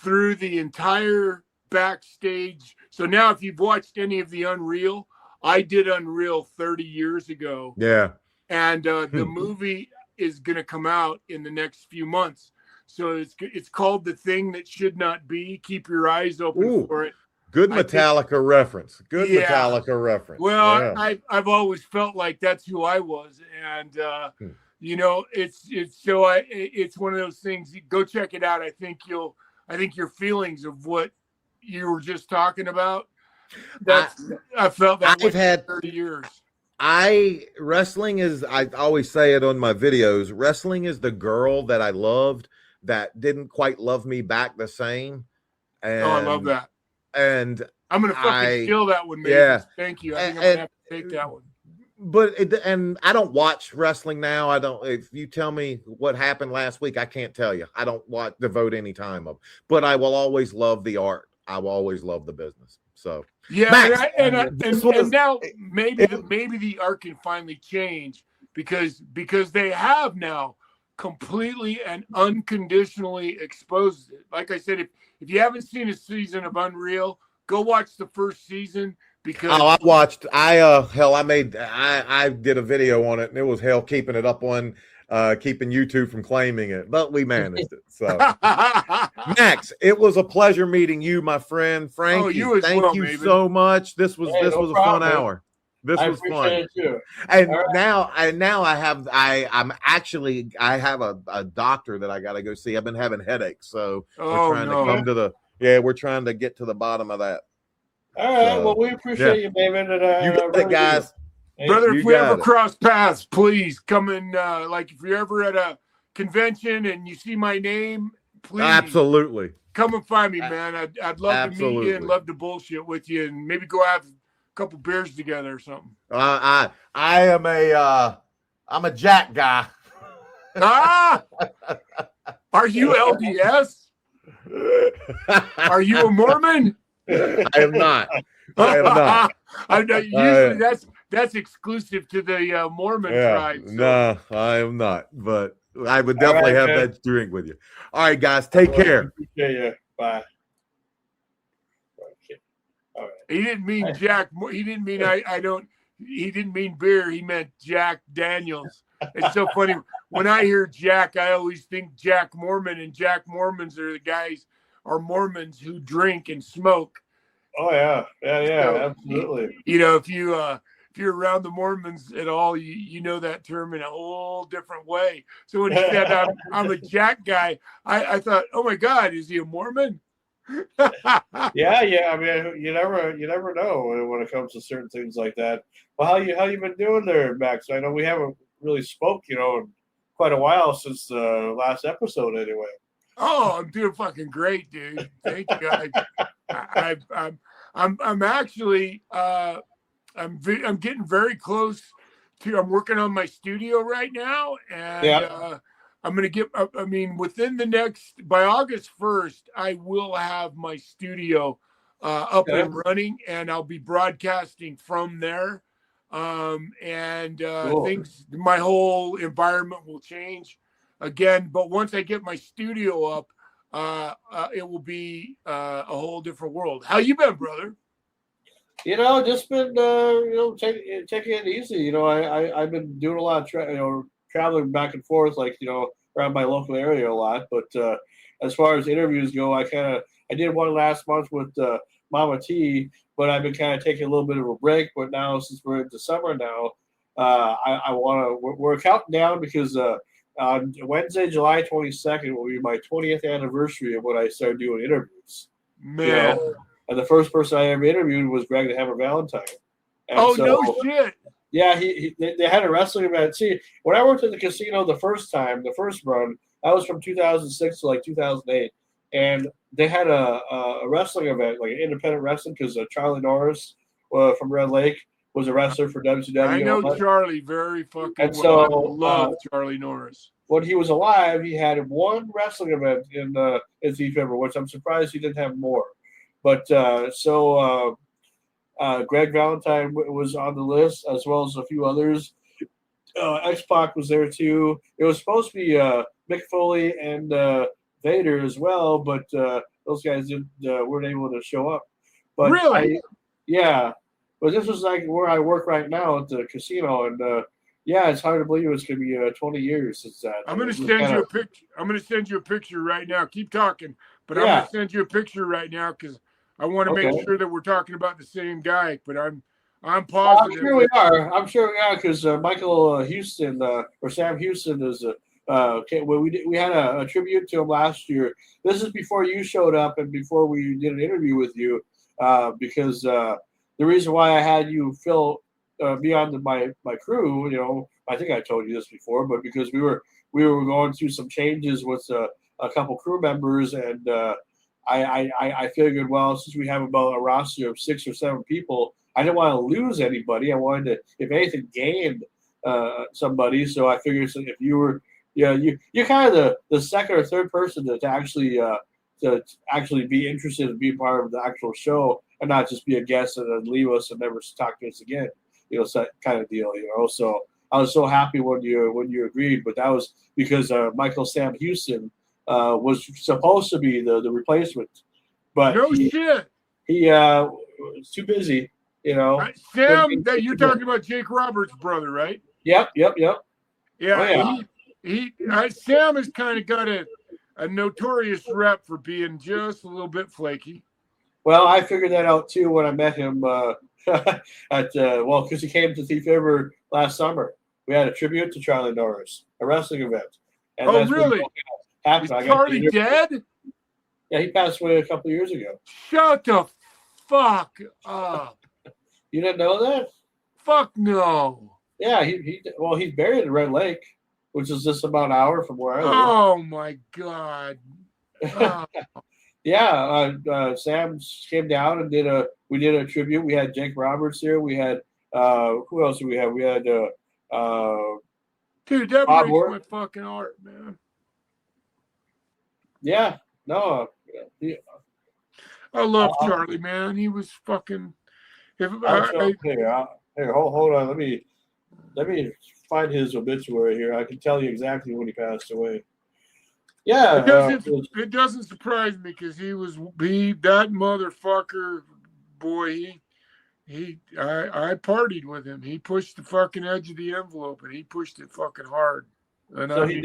through the entire backstage. So now if you've watched any of the Unreal, I did Unreal 30 years ago. Yeah. And the movie is going to come out in the next few months. So it's called The Thing That Should Not Be. Keep your eyes open for it. Good Metallica reference. Good Metallica reference. Well, I've always felt like that's who I was, and it's one of those things. Go check it out. I think your feelings of what you were just talking about. I felt that I've had 30 years. Wrestling is. I always say it on my videos. Wrestling is the girl that I loved that didn't quite love me back the same. And, I love that. And I'm gonna fucking steal that one, man. Yeah. Thank you. I think I'm gonna have to take that one. But and I don't watch wrestling now. I don't. If you tell me what happened last week, I can't tell you. I don't devote any time of. But I will always love the art. I will always love the business. So yeah, Max, and now maybe the art can finally change because they have now completely and unconditionally exposed it. Like I said, if you haven't seen a season of Unreal, go watch the first season because I watched. I did a video on it, and it was hell keeping it up on keeping YouTube from claiming it, but we managed it. So Max, it was a pleasure meeting you, my friend. Frankie, thank you so much. This was a fun hour. This was fun. And now I have a doctor that I got to go see. I've been having headaches, so we're trying to get to the bottom of that. All right. Well, we appreciate you, Maven. And you got it, guys. Brother, if we ever cross paths, please come and if you're ever at a convention and you see my name, please absolutely come and find me, man. I'd love to meet you and love to bullshit with you and maybe go have couple beers together or something. I'm a Jack guy. Are you LDS? Are you a Mormon? I am not. Usually that's exclusive to the Mormon tribe. So. No, I am not. But I would definitely have that drink with you. All right, guys, take care. Yeah. Bye. He didn't mean Jack. He didn't mean He didn't mean beer. He meant Jack Daniels. It's so funny when I hear Jack. I always think Jack Mormon, and Jack Mormons are Mormons who drink and smoke. Oh yeah, absolutely. If you you're around the Mormons at all, you know that term in a whole different way. So when he said I'm a Jack guy, I thought, oh my God, is he a Mormon? Yeah. I mean, you never know when it comes to certain things like that. Well, how you been doing there, Max? I know we haven't really spoke, in quite a while since the last episode, anyway. Oh, I'm doing fucking great, dude. Thank you. I'm actually I'm getting very close to. I'm working on my studio right now, and I'm gonna get. I mean, within the next by August 1st, I will have my studio up and running, and I'll be broadcasting from there. Cool. Things, my whole environment will change again. But once I get my studio up, it will be a whole different world. How you been, brother? Just been taking it easy. I've been doing a lot of traveling back and forth, like around my local area a lot. But as far as interviews go, I did one last month with Mama T, but I've been kind of taking a little bit of a break. But now, since we're into summer now, we're counting down because on Wednesday, July 22nd will be my 20th anniversary of when I started doing interviews. Man. And the first person I ever interviewed was Greg the Hammer Valentine. And no shit. Yeah, they had a wrestling event. See, when I worked at the casino the first run, that was from 2006 to like 2008. And they had a wrestling event, like an independent wrestling, because Charlie Norris from Red Lake was a wrestler for WCW. I know Charlie very fucking and well. So, I love Charlie Norris. When he was alive, he had one wrestling event in Thief River, which I'm surprised he didn't have more. But Greg Valentine was on the list, as well as a few others. X-Pac was there too. It was supposed to be Mick Foley and Vader as well, but those guys weren't able to show up. But really? But this was like where I work right now at the casino, and it's hard to believe it's going to be 20 years since that. I'm going to send you a picture. I'm going to send you a picture right now. Keep talking, but I'm going to send you a picture right now because I want to make sure that we're talking about the same guy. But I'm positive. I'm sure we are. I'm sure we are because Michael Houston or Sam Houston is we had a tribute to him last year. This is before you showed up and before we did an interview with you because the reason why I had you be on my crew, I think I told you this before, but because we were going through some changes with a couple crew members, and I figured, well, since we have about a roster of 6 or 7 people, I didn't want to lose anybody. I wanted to, if anything, gain somebody. So I figured if you were, you're kind of the second or third person to actually be interested in being part of the actual show and not just be a guest and then leave us and never talk to us again. So kind of deal. So I was so happy when you agreed, but that was because Michael Sam Houston was supposed to be the replacement, but shit. He was too busy. Sam, that you're talking about Jake Roberts' brother, right? Yep. Yeah. Sam has kind of got a notorious rep for being just a little bit flaky. Well, I figured that out too when I met him because he came to Thief River last summer. We had a tribute to Charlie Norris, a wrestling event. And oh, really? Is Charlie dead? Yeah, he passed away a couple of years ago. Shut the fuck up. You didn't know that? Fuck no. Yeah, he's buried in Red Lake, which is just about an hour from where I live. Oh my God. Oh. Sam came down and we did a tribute. We had Jake Roberts here. We had who else did we have? We had dude, that breaks my fucking heart, man. Yeah, no. I love Charlie, man. He was fucking. Here, hold on. Let me find his obituary here. I can tell you exactly when he passed away. Yeah, it doesn't surprise me because that motherfucker, boy. I partied with him. He pushed the fucking edge of the envelope, and he pushed it fucking hard. And so he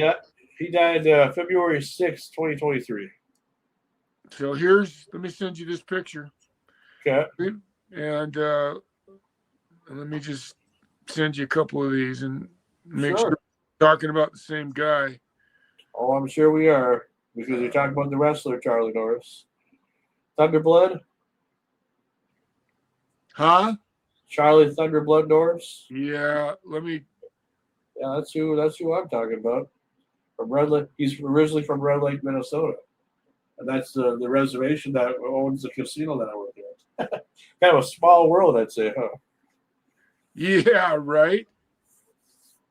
died February 6th, 2023. So let me send you this picture. Okay. And Let me just send you a couple of these and make Sure. sure we're talking about the same guy. Oh, I'm sure we are, because you're talking about the wrestler, Charlie Norris. Thunderblood? Huh? Charlie Thunderblood Norris? Yeah, let me. Yeah, that's who I'm talking about. From Red Lake. He's originally from Red Lake, Minnesota. And that's the reservation that owns the casino that I work at. Kind of a small world, I'd say, huh? Yeah, right.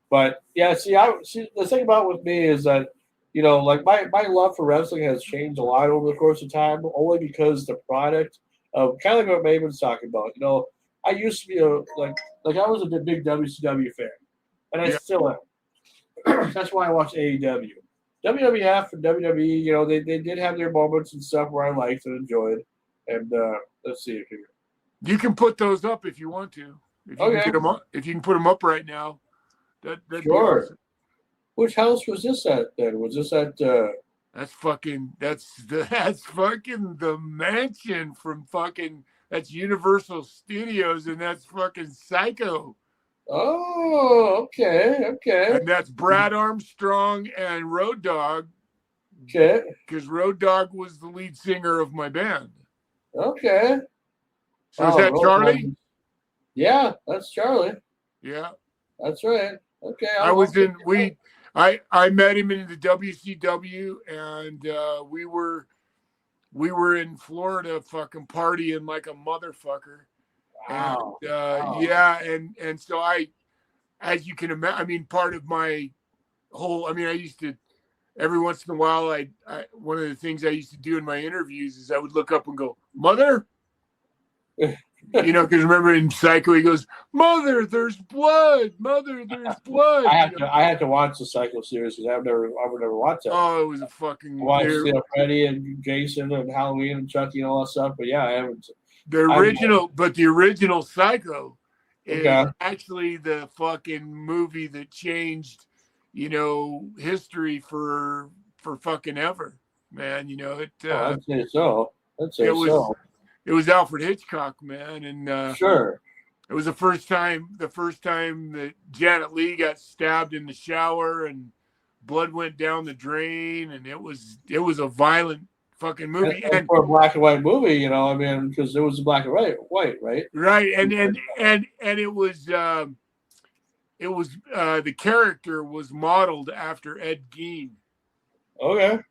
But yeah, see, the thing about with me is that, you know, like my love for wrestling has changed a lot over the course of time, only because the product of kind of like what Maven's talking about. You know, I used to be like I was a big WCW fan, and I still am. That's why I watch AEW. WWF and WWE, you know, they did have their moments and stuff where I liked and enjoyed. And let's see if you can put those up if you want to. If you can get them up, if you can put them up right now, that'd sure. Be awesome. Which house was this at then? Was this at that's fucking the mansion from fucking that's Universal Studios, and that's fucking Psycho. Oh, okay. And that's Brad Armstrong and Road Dogg. Okay. Because Road Dogg was the lead singer of my band. Okay. So is that Charlie? Dogg. Yeah, that's Charlie. Yeah. That's right. Okay. I met him in the WCW, and we were in Florida fucking partying like a motherfucker. Wow. And, wow. Yeah, and so as you can imagine, I mean, part of my whole, I mean, I used to, every once in a while, I one of the things I used to do in my interviews is I would look up and go, "Mother," you know, because remember in Psycho he goes, "Mother, there's blood. Mother, there's blood." I had to watch the Psycho series because I would never watch that. Oh, it was a fucking. I watched Freddy and Jason and Halloween and Chucky and all that stuff, but yeah, I haven't. The original Psycho is actually the fucking movie that changed, you know, history for fucking ever, man. You know it. I'd say so. It was Alfred Hitchcock, man, and sure. It was the first time that Janet Leigh got stabbed in the shower and blood went down the drain, and it was a violent fucking movie. And for a black and white movie, you know, I mean, because it was black and white, right? Right, and it was the character was modeled after Ed Gein. Okay.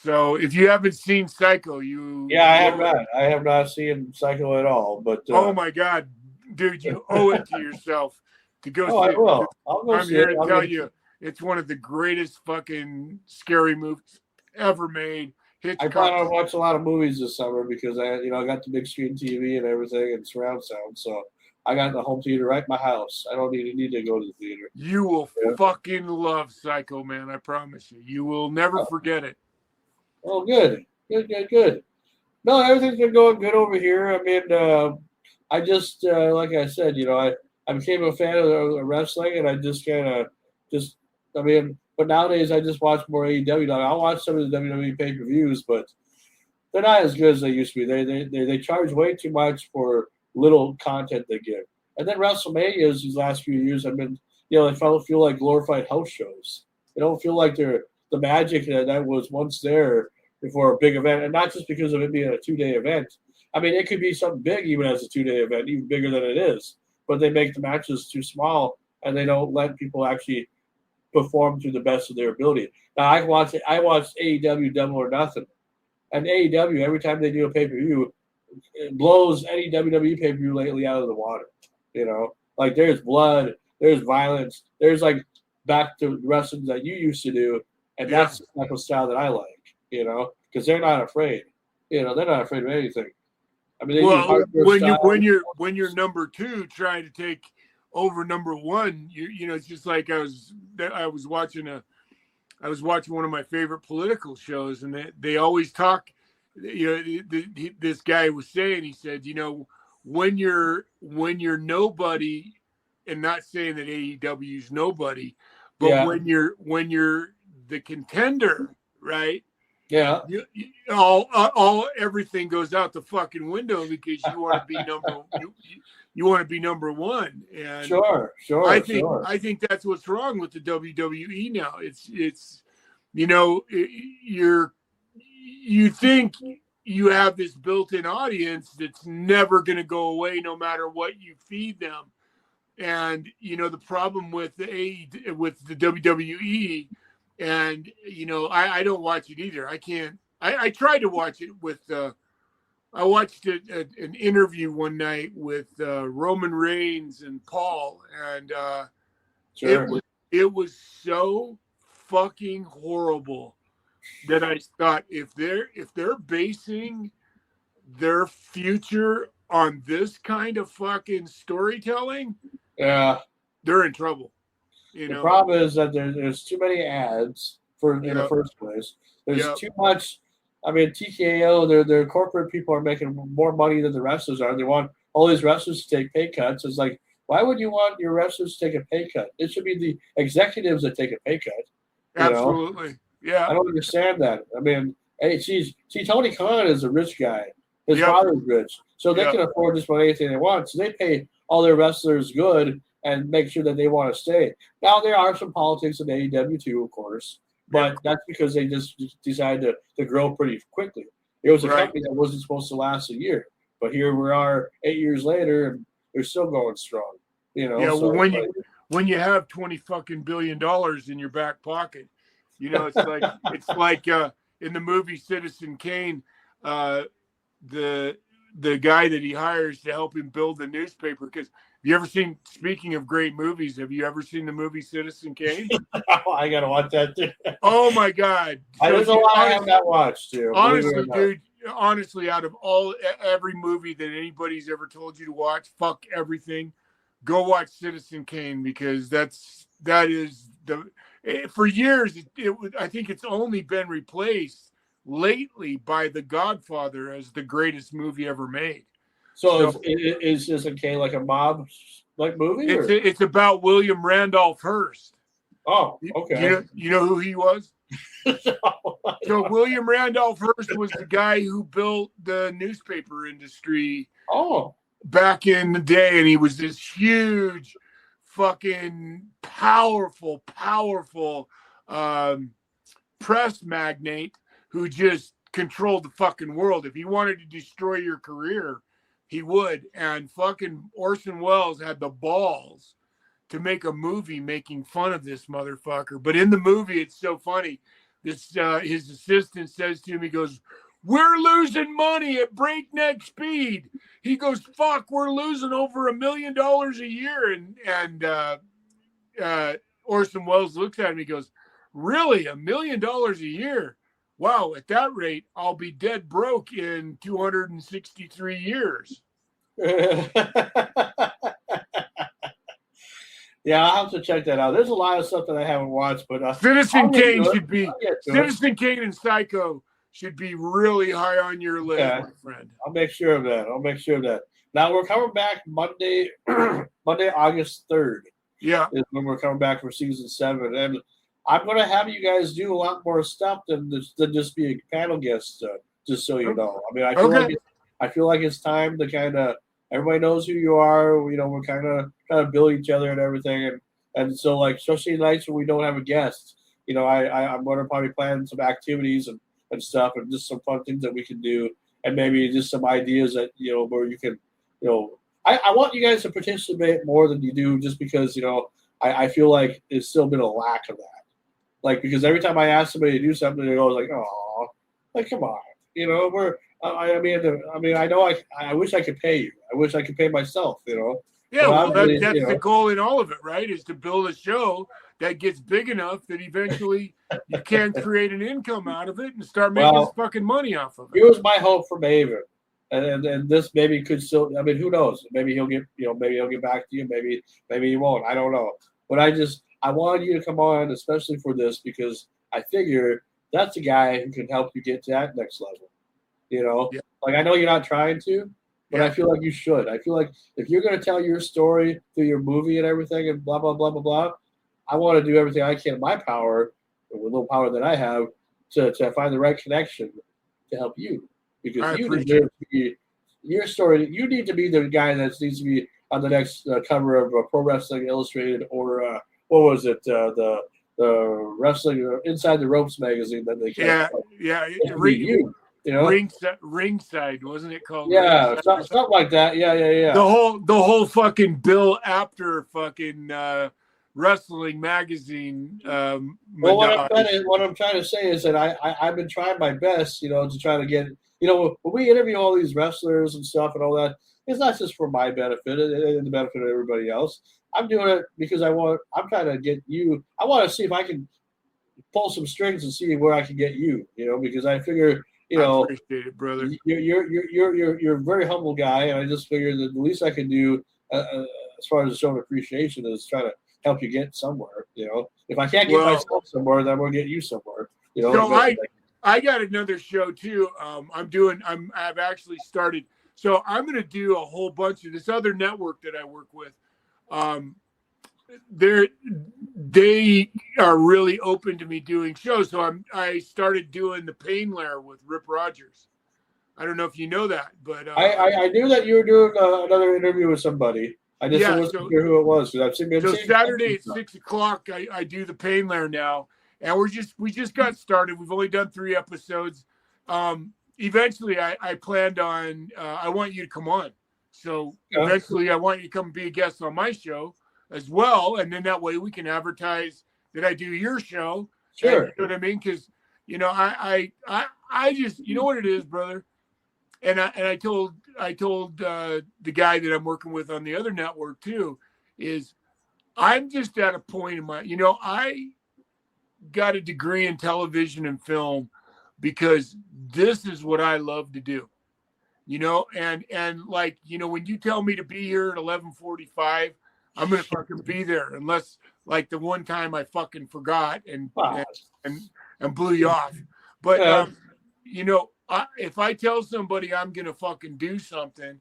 So if you haven't seen Psycho, I have not seen Psycho at all. But oh my God, dude, you owe it to yourself to go see I will. I'll go I'm see here it. to tell you, it's one of the greatest fucking scary movies ever made. I plan on watching a lot of movies this summer because I got the big screen TV and everything and surround sound. So I got the home theater right in my house. I don't need to go to the theater. You will fucking love Psycho, man. I promise you. You will never forget it. Oh, good. No, everything's been going good over here. I mean, I just like I said, you know, I became a fan of wrestling, and I just kind of but nowadays I just watch more AEW. Like, I'll watch some of the WWE pay-per-views, but they're not as good as they used to be. They charge way too much for little content they give. And then WrestleManias these last few years have been, you know, they feel like glorified house shows. They don't feel like they're the magic that was once there before a big event, and not just because of it being a 2-day event. I mean, it could be something big even as a 2-day event, even bigger than it is. But they make the matches too small, and they don't let people actually perform to the best of their ability. Now, I watched AEW Double or Nothing, and AEW, every time they do a pay-per-view, it blows any WWE pay-per-view lately out of the water. You know, like there's blood, there's violence, there's like back to wrestling that you used to do, and that's the type of style that I like. You know, because they're not afraid. You know, they're not afraid of anything. I mean, when you're number two trying to take over number one, you know, it's just like I was watching one of my favorite political shows, and they always talk. You know, this guy was saying, he said, you know, when you're nobody, and not saying that AEW's nobody, but when you're the contender, right? Yeah. All everything goes out the fucking window because you want to be you want to be number one. And Sure. I think that's what's wrong with the WWE now. It's you think you have this built-in audience that's never going to go away no matter what you feed them. And the problem with the WWE, and I don't watch it either. I can't. I tried to watch it with. I watched an interview one night with Roman Reigns and Paul, and Sure. it was so fucking horrible that I thought if they're basing their future on this kind of fucking storytelling, Yeah. they're in trouble. The problem is that there's too many ads in the first place. There's too much. I mean, TKO, their corporate people are making more money than the wrestlers are. They want all these wrestlers to take pay cuts. It's like, why would you want your wrestlers to take a pay cut? It should be the executives that take a pay cut. Absolutely. Yeah. I don't understand that. I mean, hey, see, Tony Khan is a rich guy. His father's rich. So they can afford just about anything they want. So they pay all their wrestlers good and make sure that they want to stay. Now, there are some politics in AEW too, of course. But that's because they just decided to grow pretty quickly. It was a company that wasn't supposed to last a year. But here we are 8 years later, and they're still going strong. Well, when you have $20 billion in your back pocket, it's like in the movie Citizen Kane, the guy that he hires to help him build the newspaper. Because have you ever seen? Speaking of great movies, have you ever seen the movie Citizen Kane? I gotta watch that too. Oh my God! There's a lot I have not watched too. Honestly, dude. Honestly, out of every movie that anybody's ever told you to watch, fuck everything. Go watch Citizen Kane because that is for years. I think it's only been replaced lately by The Godfather as the greatest movie ever made. So is Citizen Kane like a mob movie? It's about William Randolph Hearst. Oh, okay. You know who he was? So William Randolph Hearst was the guy who built the newspaper industry. Oh. Back in the day, and he was this huge, fucking powerful press magnate who just controlled the fucking world. If he wanted to destroy your career, he would. And fucking Orson Welles had the balls to make a movie making fun of this motherfucker. But in the movie, it's so funny. His assistant says to him, he goes, "We're losing money at breakneck speed." He goes, "Fuck, we're losing over $1 million a year." And Orson Welles looks at him. He goes, "Really, $1 million a year? Wow, at that rate, I'll be dead broke in 263 years." Yeah, I'll have to check that out. There's a lot of stuff that I haven't watched, but Citizen Kane Citizen Kane and Psycho should be really high on your list, my friend. I'll make sure of that. Now we're coming back Monday, August 3rd. Yeah, is when we're coming back for season 7, and I'm going to have you guys do a lot more stuff than just be a panel guest. Just so you know, I mean, I feel like it's time to kind of everybody knows who you are. We're kind of trying to build each other and everything, and so like especially nights when we don't have a guest. I'm going to probably plan some activities and stuff, and just some fun things that we can do, and maybe just some ideas that where you can, I want you guys to participate more than you do, just because I feel like there's still been a lack of that, like because every time I ask somebody to do something, they go like, "Oh, like come on," I mean, I know I wish I could pay you. I wish I could pay myself. Yeah, well, that's the goal in all of it, right? Is to build a show that gets big enough that eventually you can create an income out of it and start making fucking money off of it. Here's my hope for Maven, and this maybe could still. I mean, who knows? Maybe he'll get maybe he'll get back to you. Maybe he won't. I don't know. But I wanted you to come on, especially for this, because I figure that's a guy who can help you get to that next level. Like I know you're not trying to, but I feel like you should. I feel like if you're going to tell your story through your movie and everything and blah, blah, blah, blah, blah, I want to do everything I can in my power, with little power that I have, to find the right connection to help you, because I you appreciate deserve to be your story. You need to be the guy that needs to be on the next cover of Pro Wrestling Illustrated, or what was it, the Wrestling Inside the Ropes magazine that they kept. Yeah. You know, Ringside, wasn't it called? yeah, Ringside something like that. Yeah. The whole fucking Bill Apter fucking wrestling magazine. Well, what I'm trying to say is that I've been trying my best, to try to get, when we interview all these wrestlers and stuff and all that, it's not just for my benefit and the benefit of everybody else. I'm doing it because I'm trying to get you. I want to see if I can pull some strings and see where I can get you, because I figure, I appreciate it, brother. You're a very humble guy, and I just figured that the least I can do as far as showing appreciation is try to help you get somewhere. If I can't get myself somewhere, then I'm gonna get you somewhere. So I got another show too. I've actually started. So I'm gonna do a whole bunch of this other network that I work with. They are really open to me doing shows. So I started doing the Pain Lair with Rip Rogers. I don't know if you know that, but I knew that you were doing another interview with somebody. I just wasn't sure who it was. I've seen Saturday at 6:00, I do the Pain Lair now, and we just got started. We've only done 3 episodes. Eventually, I planned on I want you to come on. So eventually, I want you to come be a guest on my show as well, and then that way we can advertise that I do your show. Sure, you know what I mean? Because I just what it is, brother. And I told the guy that I'm working with on the other network too, is I'm just at a point in my I got a degree in television and film because this is what I love to do. And like, when you tell me to be here at 11:45, I'm gonna fucking be there, unless like the one time I fucking forgot and blew you off. But if I tell somebody I'm gonna fucking do something,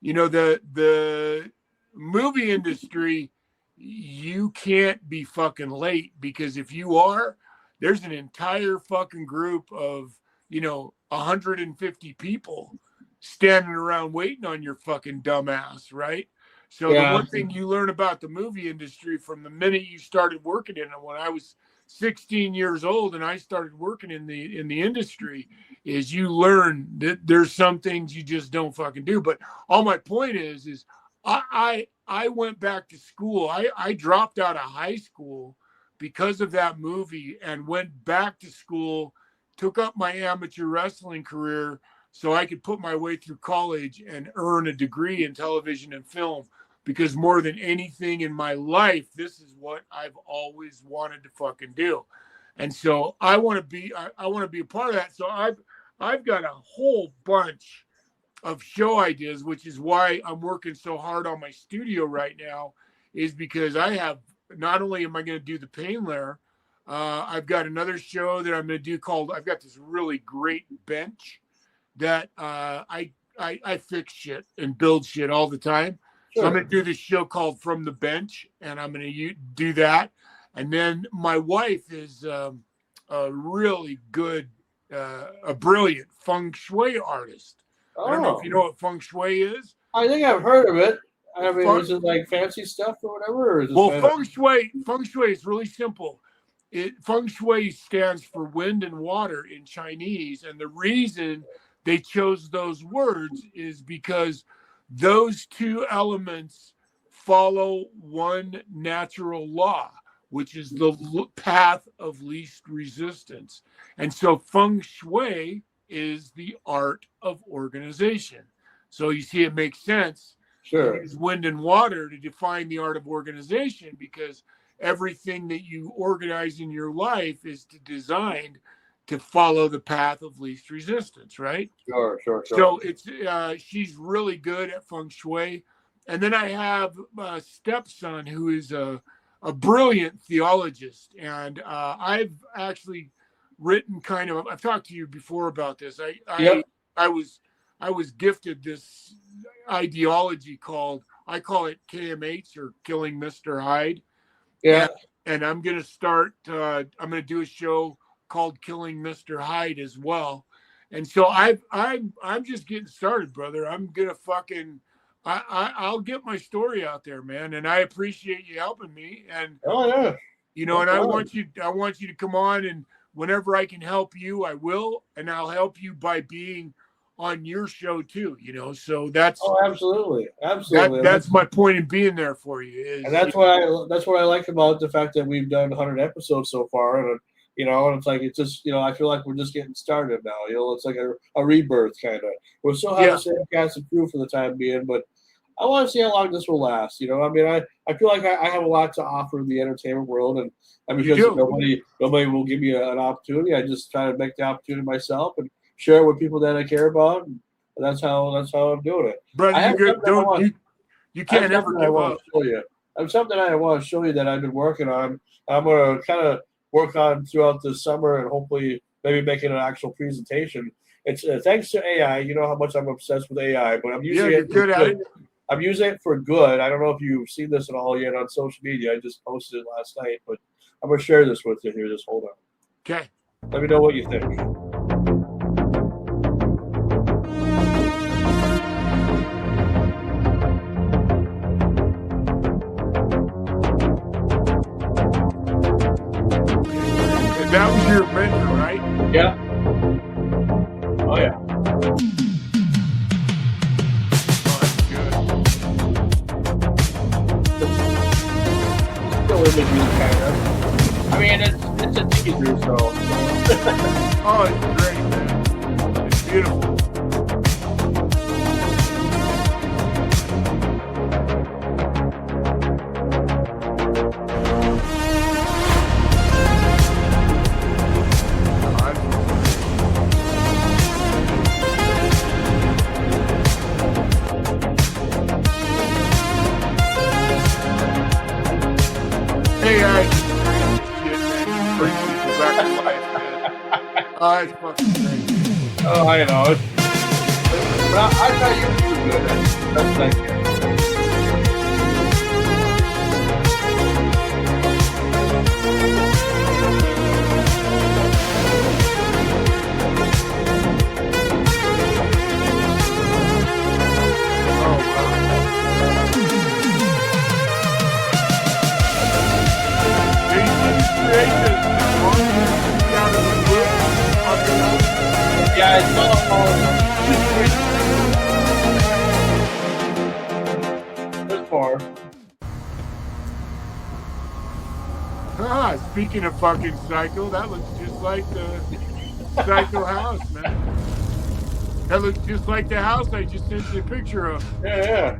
the movie industry, you can't be fucking late, because if you are, there's an entire fucking group of 150 people standing around waiting on your fucking dumbass, right? So the one thing you learn about the movie industry from the minute you started working in it, when I was 16 years old and I started working in the industry, is you learn that there's some things you just don't fucking do. But all my point is I went back to school. I dropped out of high school because of that movie and went back to school, took up my amateur wrestling career so I could put my way through college and earn a degree in television and film. Because more than anything in my life, this is what I've always wanted to fucking do. And so I want to be a part of that. So I've got a whole bunch of show ideas, which is why I'm working so hard on my studio right now, is because I have, not only am I going to do the Pain Lair, I've got another show that I'm going to do called, I've got this really great bench that I fix shit and build shit all the time. So I'm going to do this show called From the Bench, and I'm going to do that. And then my wife is a really good, a brilliant feng shui artist. I don't know if you know what feng shui is. I think I've heard of it. I mean, is it like fancy stuff or whatever? Or is it feng shui is really simple. Feng shui stands for wind and water in Chinese. And the reason they chose those words is because those two elements follow one natural law, which is the path of least resistance. And so feng shui is the art of organization. So you see, it makes sense to use wind and water to define the art of organization, because everything that you organize in your life is designed to follow the path of least resistance, right? Sure. So it's she's really good at feng shui. And then I have a stepson who is a brilliant theologist. And I've actually written I've talked to you before about this. I was gifted this ideology I call it KMH, or Killing Mr. Hyde. Yeah. And I'm going to start, I'm going to do a show called Killing Mr. Hyde as well. And so I'm just getting started, brother. I'm gonna fucking I'll get my story out there, man. And I appreciate you helping me. And Oh yeah, you know, and I want you to come on, and whenever I can help you, I will, and I'll help you by being on your show too. You know, so that's absolutely. That's my point in being there for you. And that's what I like about the fact that we've done 100 episodes so far, and you know, and it's like it's just, you know, I feel like we're just getting started now. You know, it's like a rebirth kind of. We're still having the same cast and crew for the time being, but I want to see how long this will last. You know, I mean, I feel like I have a lot to offer in the entertainment world, and because nobody will give me an opportunity. I just try to make the opportunity myself and share it with people that I care about, and that's how I'm doing it. Brother, you can't ever give up. I have something I want to show you that I've been working on. I'm going to kind of work on throughout the summer and hopefully maybe making an actual presentation. It's thanks to AI. You know how much I'm obsessed with AI, but I'm using it for good. I'm using it for good. I don't know if you've seen this at all yet on social media. I just posted it last night, but I'm going to share this with you here. Just hold on. Okay. Let me know what you think. That was your mentor, right? Yeah. Oh, yeah. Oh, that's good. Still images, kind of. I mean, it's a teaser, so. Oh, it's great, man. It's beautiful. Oh, it's fucking great. Oh, I know. But I thought you were good. That's thank you. Yeah, it's not all. There's four. Speaking of fucking Psycho, that looks just like the Psycho house, man. That looks just like the house I just sent you a picture of. Yeah.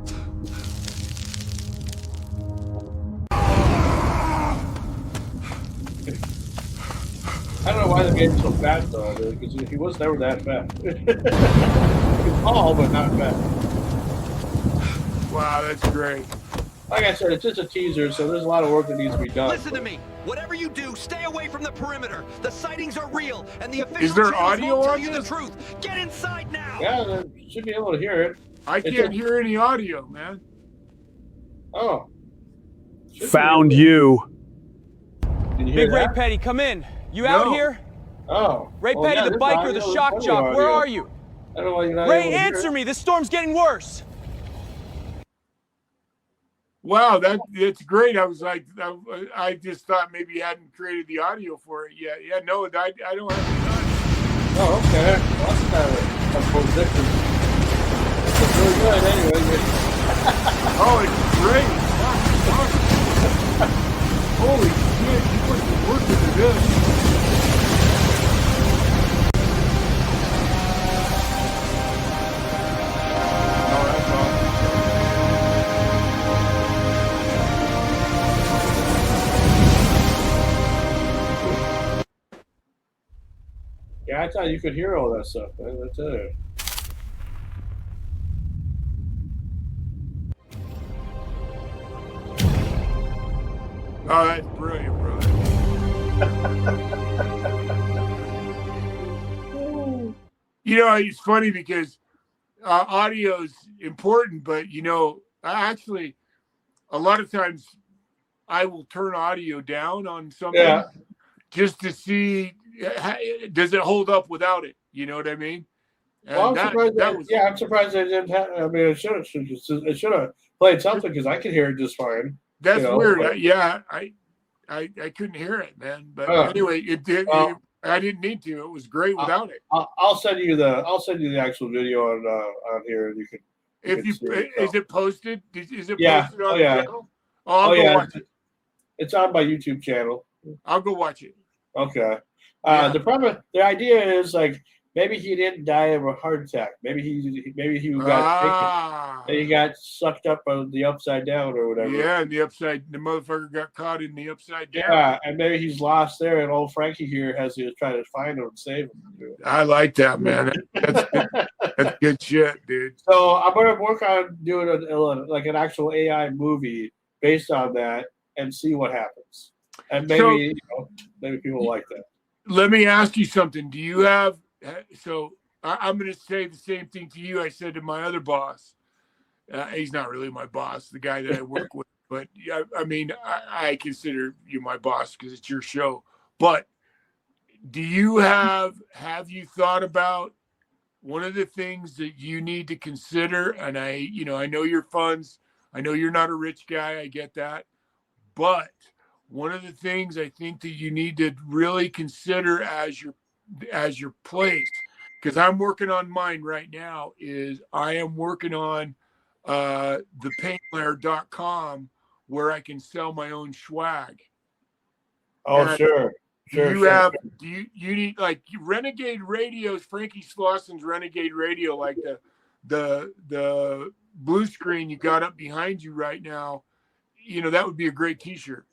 I don't know why they made him so fat though, because he was never that fat. He's tall, but not fat. Wow, that's great. Like I said, it's just a teaser, so there's a lot of work that needs to be done. Listen to me. Whatever you do, stay away from the perimeter. The sightings are real, and the official channels audio won't tell on you this? the truth. Get inside now. Yeah, they should be able to hear it. I can't hear any audio, man. Oh. Found you. Did you hear Big Ray that? Petty, come in. You out here? Oh. Ray Petty, yeah, the there's biker, audio, the there's shock plenty jock, of where audio. are you? I don't know why you're not Ray, able to hear answer it. me. This storm's getting worse. Wow, that's great. I was like, I just thought maybe you hadn't created the audio for it yet. Yeah, no, I don't have any audio. Oh, okay. Well, that's kind of a position. It's really good anyway. Oh, it's great. Holy shit, you put some work into this. Oh, that's awesome. Yeah, I thought you could hear all that stuff. That's it. Oh, that's brilliant, brother. You know, it's funny because audio is important, but you know, actually, a lot of times I will turn audio down on something just to see does it hold up without it? You know what I mean? And Well, I'm surprised they didn't have. I mean, it should have played something because I could hear it just fine. That's weird. But, I couldn't hear it, man. But anyway, it did. I didn't need to. It was great without it. I'll send you the actual video on here, and you can. Is it posted? Is it Yeah. posted on the channel? I'll go watch it. It's on my YouTube channel. I'll go watch it. Okay. The idea is like maybe he didn't die of a heart attack. Maybe he got taken, and he got sucked up on the upside down or whatever. Yeah, and the motherfucker got caught in the upside down. Yeah, and maybe he's lost there, and old Frankie here has to try to find him and save him. I like that, man. That's good. That's good shit, dude. So I'm gonna work on doing an actual AI movie based on that and see what happens. And maybe maybe people like that. Let me ask you something. Do you have? So I'm going to say the same thing to you I said to my other boss. He's not really my boss, the guy that I work with. But I mean, I consider you my boss because it's your show. But do you have you thought about one of the things that you need to consider? And I know your funds. I know you're not a rich guy. I get that. But one of the things I think that you need to really consider as your place, because I'm working on mine right now, is I am working on the PAYNE.com where I can sell my own swag. Oh, and sure. Do you need like Renegade Radios, Frankie Slosson's Renegade Radio, like the blue screen you got up behind you right now? That would be a great t-shirt.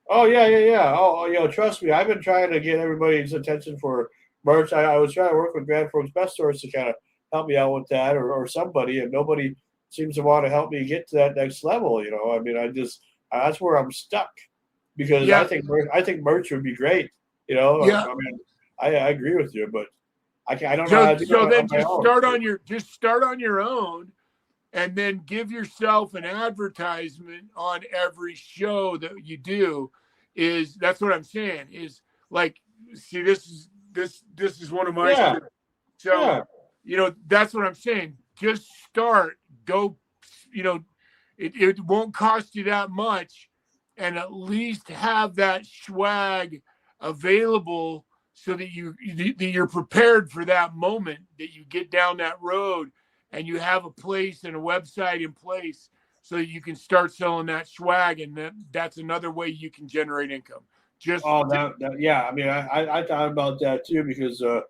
Oh, yeah. Oh, trust me. I've been trying to get everybody's attention for merch. I was trying to work with Grand Forks Best Stores to kind of help me out with that or somebody, and nobody seems to want to help me get to that next level. I mean, that's where I'm stuck because I think merch would be great. Yeah. I mean, I agree with you, but I don't know how to do it. So then just start on your own. And then give yourself an advertisement on every show that you do. That's what I'm saying. Is like, see, this is one of my. Yeah. So, that's what I'm saying. Just start. Go. It won't cost you that much, and at least have that swag available so that you're prepared for that moment that you get down that road. And you have a place and a website in place so that you can start selling that swag, and that's another way you can generate income. Yeah. I mean, I thought about that too because a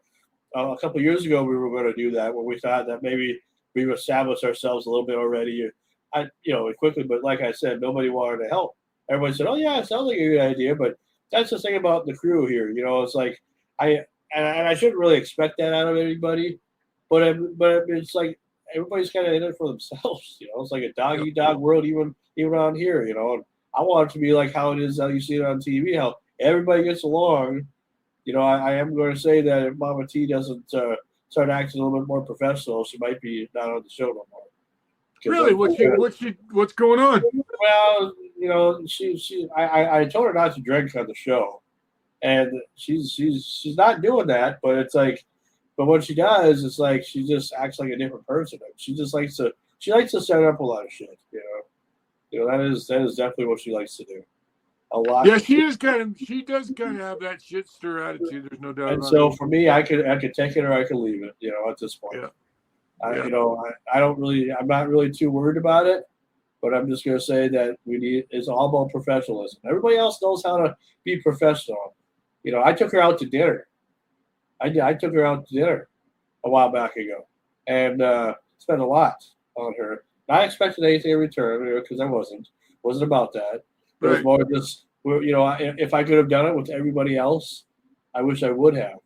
couple of years ago we were going to do that when we thought that maybe we established ourselves a little bit already. Quickly, but like I said, nobody wanted to help. Everybody said, "Oh yeah, it sounds like a good idea," but that's the thing about the crew here. It's like I shouldn't really expect that out of anybody, but it's like. Everybody's kind of in it for themselves, It's like a dog-eat-dog world, even around here, And I want it to be like how it is, how you see it on TV, how everybody gets along. I am going to say that if Mama T doesn't start acting a little bit more professional, she might be not on the show no more. Really, what's going on? Well, I told her not to drink on the show, and she's not doing that. But it's like. But what she does is like she just acts like a different person. She just likes to set up a lot of shit. That is definitely what she likes to do. A lot. Yeah, she does kind of have that shit stir attitude. There's no doubt. And so for me, I could take it or I could leave it. At this point. Yeah. I'm not really too worried about it, but I'm just going to say that it's all about professionalism. Everybody else knows how to be professional. I took her out to dinner. I took her out to dinner a while back ago and spent a lot on her. Not expecting anything in return because I wasn't about that. It was more just, if I could have done it with everybody else, I wish I would have.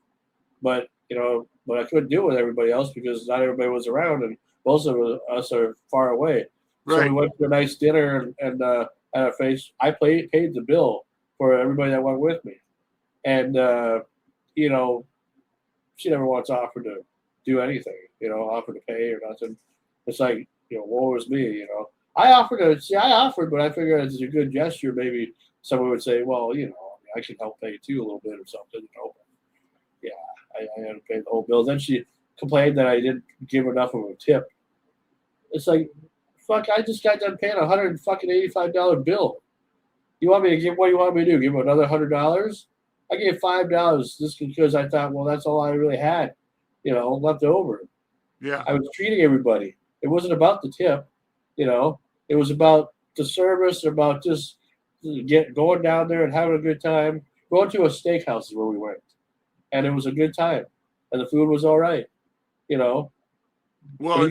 But I couldn't do it with everybody else because not everybody was around and most of us are far away. Right. So we went to a nice dinner and at a face. I paid the bill for everybody that went with me. And, she never once offered to do anything, offered to pay or nothing. It's like, woe was me, I offered, but I figured it's a good gesture. Maybe someone would say, well, I can help pay too a little bit or something, I had to pay the whole bill. Then she complained that I didn't give enough of a tip. It's like, fuck, I just got done paying $185 bill. You want me to give, what do you want me to do? Give him another $100? I gave $5 just because I thought, well, that's all I really had, left over. Yeah. I was treating everybody. It wasn't about the tip, it was about the service, about just going down there and having a good time. Going to a steakhouse is where we went, and it was a good time, and the food was all right, Well,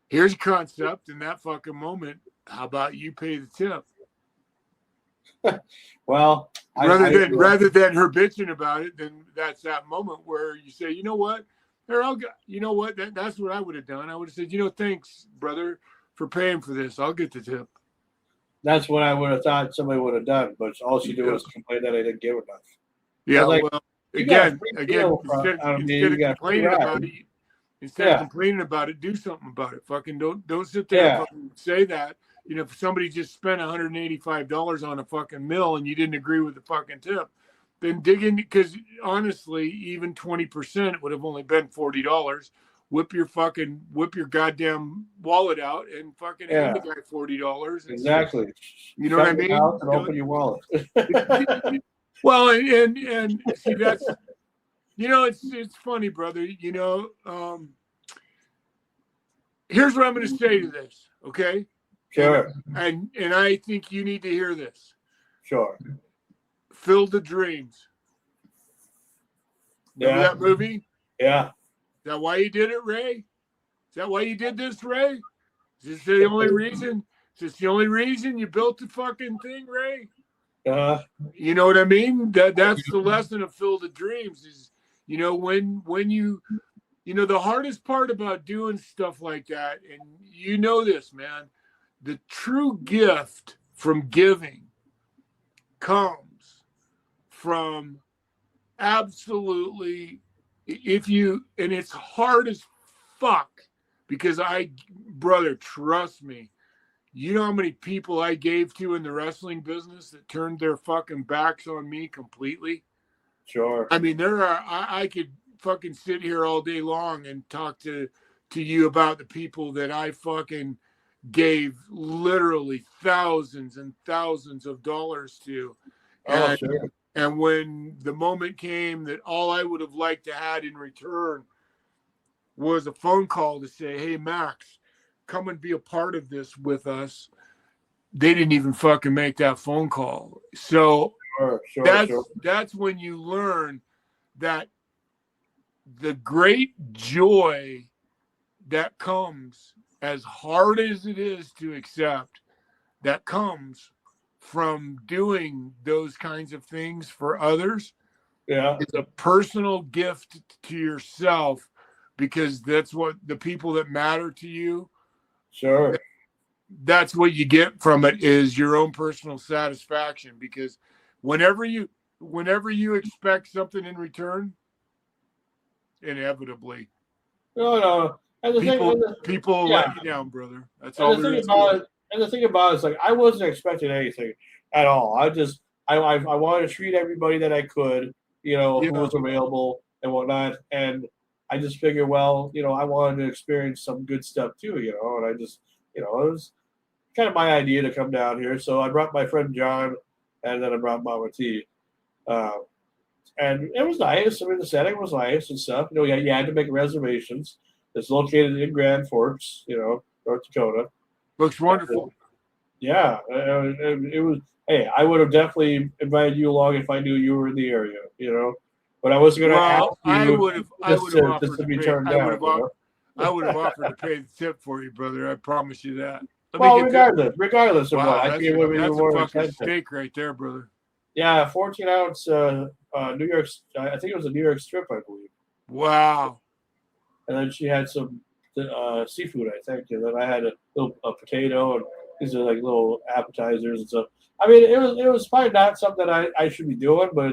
here's a concept in that fucking moment. How about you pay the tip? Well, rather than her bitching about it, then that's that moment where you say, you know what? Here, that's what I would have done. I would have said, thanks, brother, for paying for this. I'll get the tip. That's what I would have thought somebody would have done, but all she did was complain that I didn't give enough. Yeah, like, well, again, instead of complaining about it, do something about it. Fucking don't sit there and fucking say that. If somebody just spent $185 on a fucking meal and you didn't agree with the fucking tip, then dig in, because honestly, even 20% would have only been $40. Whip your goddamn wallet out and fucking hand the guy $40. Exactly. You know what I mean? And open your wallet. Well, and see, that's, it's funny, brother. Here's what I'm going to say to this. Okay. Sure. And I think you need to hear this. Sure. Field of Dreams. Remember that movie? Yeah. Is that why you did it, Ray? Is that why you did this, Ray? Is this the only reason? Is this the only reason you built the fucking thing, Ray? You know what I mean? That's the lesson of Field of Dreams is, when you, the hardest part about doing stuff like that, and this, man, the true gift from giving comes from absolutely, and it's hard as fuck, because brother, trust me, you know how many people I gave to in the wrestling business that turned their fucking backs on me completely? Sure. I mean, I could fucking sit here all day long and talk to you about the people that I fucking gave literally thousands and thousands of dollars to. Sure. And when the moment came that all I would have liked to had in return was a phone call to say, hey, Max, come and be a part of this with us, they didn't even fucking make that phone call. So that's when you learn that the great joy that comes, as hard as it is to accept, that comes from doing those kinds of things for others, is a personal gift to yourself, because that's what the people that matter to you. Sure. That's what you get from it, is your own personal satisfaction, because whenever you expect something in return, inevitably, No. And people let you down, brother. That's all there is to it. And the thing about it is, like, I wasn't expecting anything at all. I wanted to treat everybody that I could, who was available and whatnot. And I just figured, well, I wanted to experience some good stuff too, and I just, it was kind of my idea to come down here. So I brought my friend John, and then I brought Mama T. And it was nice. I mean, the setting was nice and stuff. You had to make reservations. It's located in Grand Forks, North Dakota. Looks wonderful. Yeah, it was. Hey, I would have definitely invited you along if I knew you were in the area, But I wasn't going to ask you. I would have offered to be turned down. I would have offered to pay the tip for you, brother. I promise you that. Regardless of what, I think it would be more fucking steak right there, brother. Yeah, 14-ounce New York. I think it was a New York strip, I believe. Wow. And then she had some seafood, I think, and then I had a potato, and these are like little appetizers and stuff. I mean, it was probably not something I should be doing, but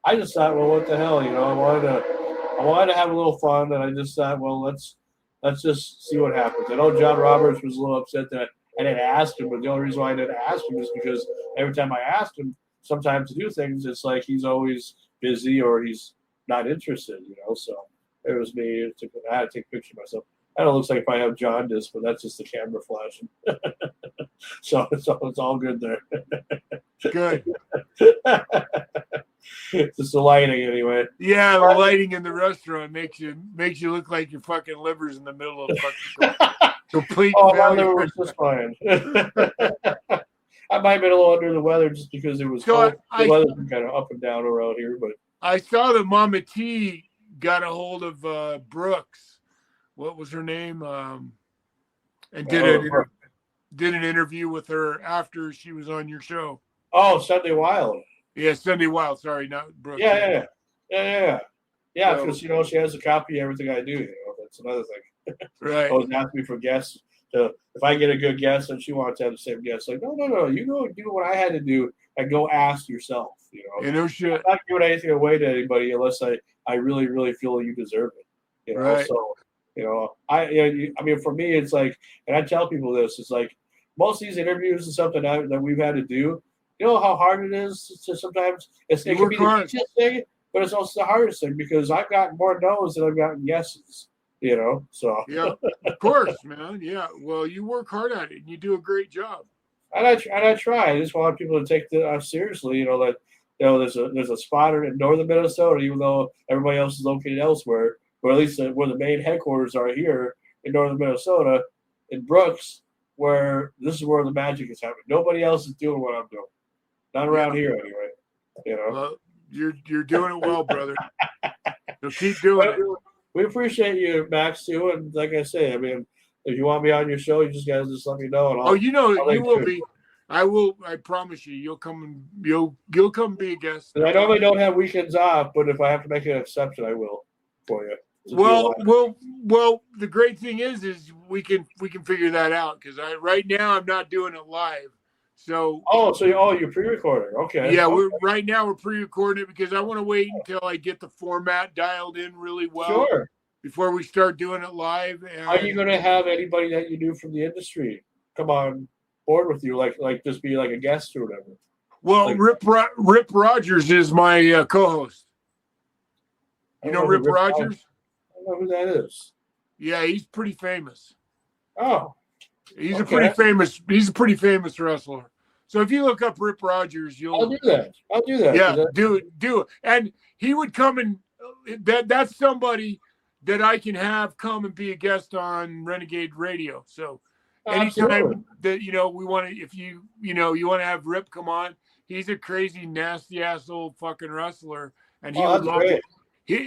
I just thought, well, what the hell, I wanted to have a little fun, and I just thought, well, let's just see what happens. I know John Roberts was a little upset that I didn't ask him, but the only reason why I didn't ask him is because every time I asked him, sometimes to do things, it's like he's always busy, or he's not interested, you know. So it was me. I had to take a picture of myself. I know it looks like if I have jaundice, but that's just the camera flashing. so it's all good there. Good. Just the lighting, anyway. Yeah, the lighting in the restaurant makes you look like your fucking liver's in the middle of fucking complete My failure. liver was just fine. I might have been a little under the weather just because it was cold. The weather's been kind of up and down around here, but I saw that Mama T got a hold of Brooks. What was her name? And did an interview with her after she was on your show. Oh, Sunday Wild. Yeah, Sunday Wild. Sorry, not Brooks. Yeah. Because you know she has a copy of everything I do. You know, that's another thing. Right. Always ask me for guests. So if I get a good guest and she wants to have the same guest, like no, you go do what I had to do and go ask yourself. You know, no shit. I'm not giving anything away to anybody unless I really, really feel you deserve it. You know, right. So you know, I mean, for me, it's like, and I tell people this, it's like most of these interviews and something that we've had to do. You know how hard it is to sometimes. It can be the easiest thing, but it's also the hardest thing because I've gotten more no's than I've gotten yeses. You know, so yeah, of course, man. Yeah, well, you work hard at it and you do a great job. And I try. I just want people to take us seriously. You know that there's a spot in northern Minnesota, even though everybody else is located elsewhere, or at least where the main headquarters are here in northern Minnesota, in Brooks, where this is where the magic is happening. Nobody else is doing what I'm doing. Not around here, anyway. You know, well, you're doing it well, brother. So keep doing it. We appreciate you, Max, too. And like I say, I mean, if you want me on your show, you just guys just let me know. And you will be. I will. I promise you, you'll come and you'll come and be a guest. And I normally don't have weekends off, but if I have to make an exception, I will for you. Well. The great thing is we can figure that out because right now I'm not doing it live. So you're pre-recording, okay? Yeah, we're pre-recording it because I want to wait until I get the format dialed in really well before we start doing it live. And are you going to have anybody that you knew from the industry come on board with you, like just be like a guest or whatever? Well, Rip Rogers is my co-host. You know Rip Rogers? I don't know who that is. Yeah, he's pretty famous. Oh. He's a pretty famous wrestler. So if you look up Rip Rogers, I'll do that. Yeah, do it. And he would come and that's somebody that I can have come and be a guest on Renegade Radio. So anytime that we want to, if you want to have Rip come on, he's a crazy nasty ass old fucking wrestler, and he would love it.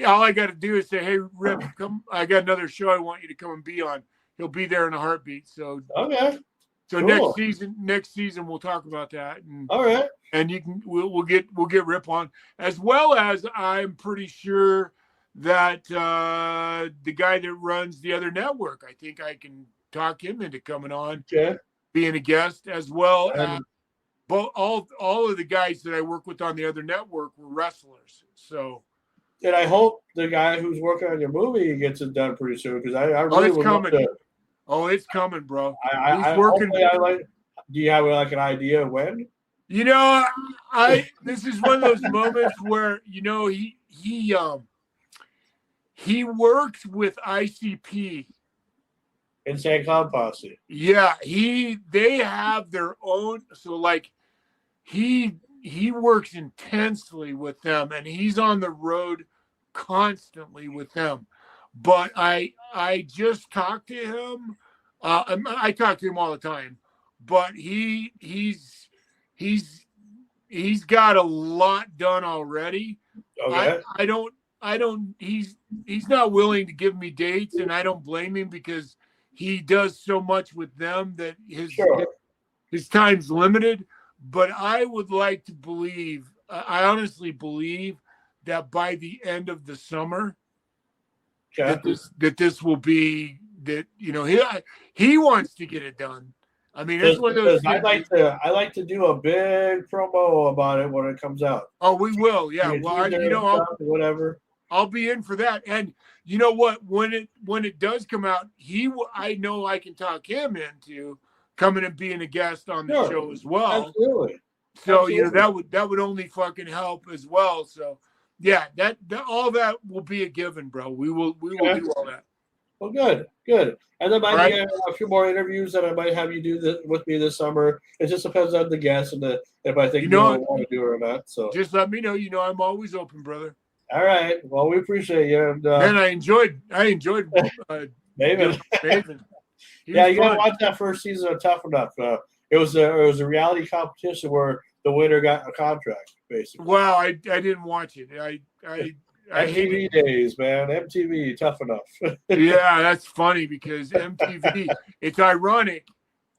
All I got to do is say, "Hey, Rip, come! I got another show I want you to come and be on." He'll be there in a heartbeat. So okay. So cool. next season we'll talk about that. And, all right. And we'll get Rip on, as well as I'm pretty sure that the guy that runs the other network, I think I can talk him into coming on, being a guest, as well as all of the guys that I work with on the other network were wrestlers. So. And I hope the guy who's working on your movie gets it done pretty soon because I really would love to. Oh, it's coming, bro. He's working. Do you have like an idea of when? This is one of those moments where he worked with ICP. Insane Clown Posse. Yeah, they have their own. So like, he works intensely with them, and he's on the road constantly with them. But I just talked to him. I talk to him all the time, but he's got a lot done already. Okay. I don't. He's not willing to give me dates, and I don't blame him because he does so much with them that his time's limited. But I would like to believe, I honestly believe that by the end of the summer, that this will be that he wants to get it done. I mean, it's one of those. I like to do a big promo about it when it comes out. Oh, we will, yeah. Well, whatever. I'll be in for that. And you know what? When it does come out, I know I can talk him into coming and being a guest on the show as well. Absolutely. So that would only fucking help as well. So yeah, that all that will be a given, bro. We will do all that. Well, good. And then might Right. be a few more interviews that I might have you do with me this summer. It just depends on the guests and if I think you want to do it or not. So just let me know. You know, I'm always open, brother. All right. Well, we appreciate you. And man, I enjoyed Maven. Maven. Yeah, you gotta watch that first season of Tough Enough. It was a reality competition where the winner got a contract, basically. Wow, I didn't watch it. I hate MTV days, man. MTV, Tough Enough. Yeah, that's funny because MTV. It's ironic.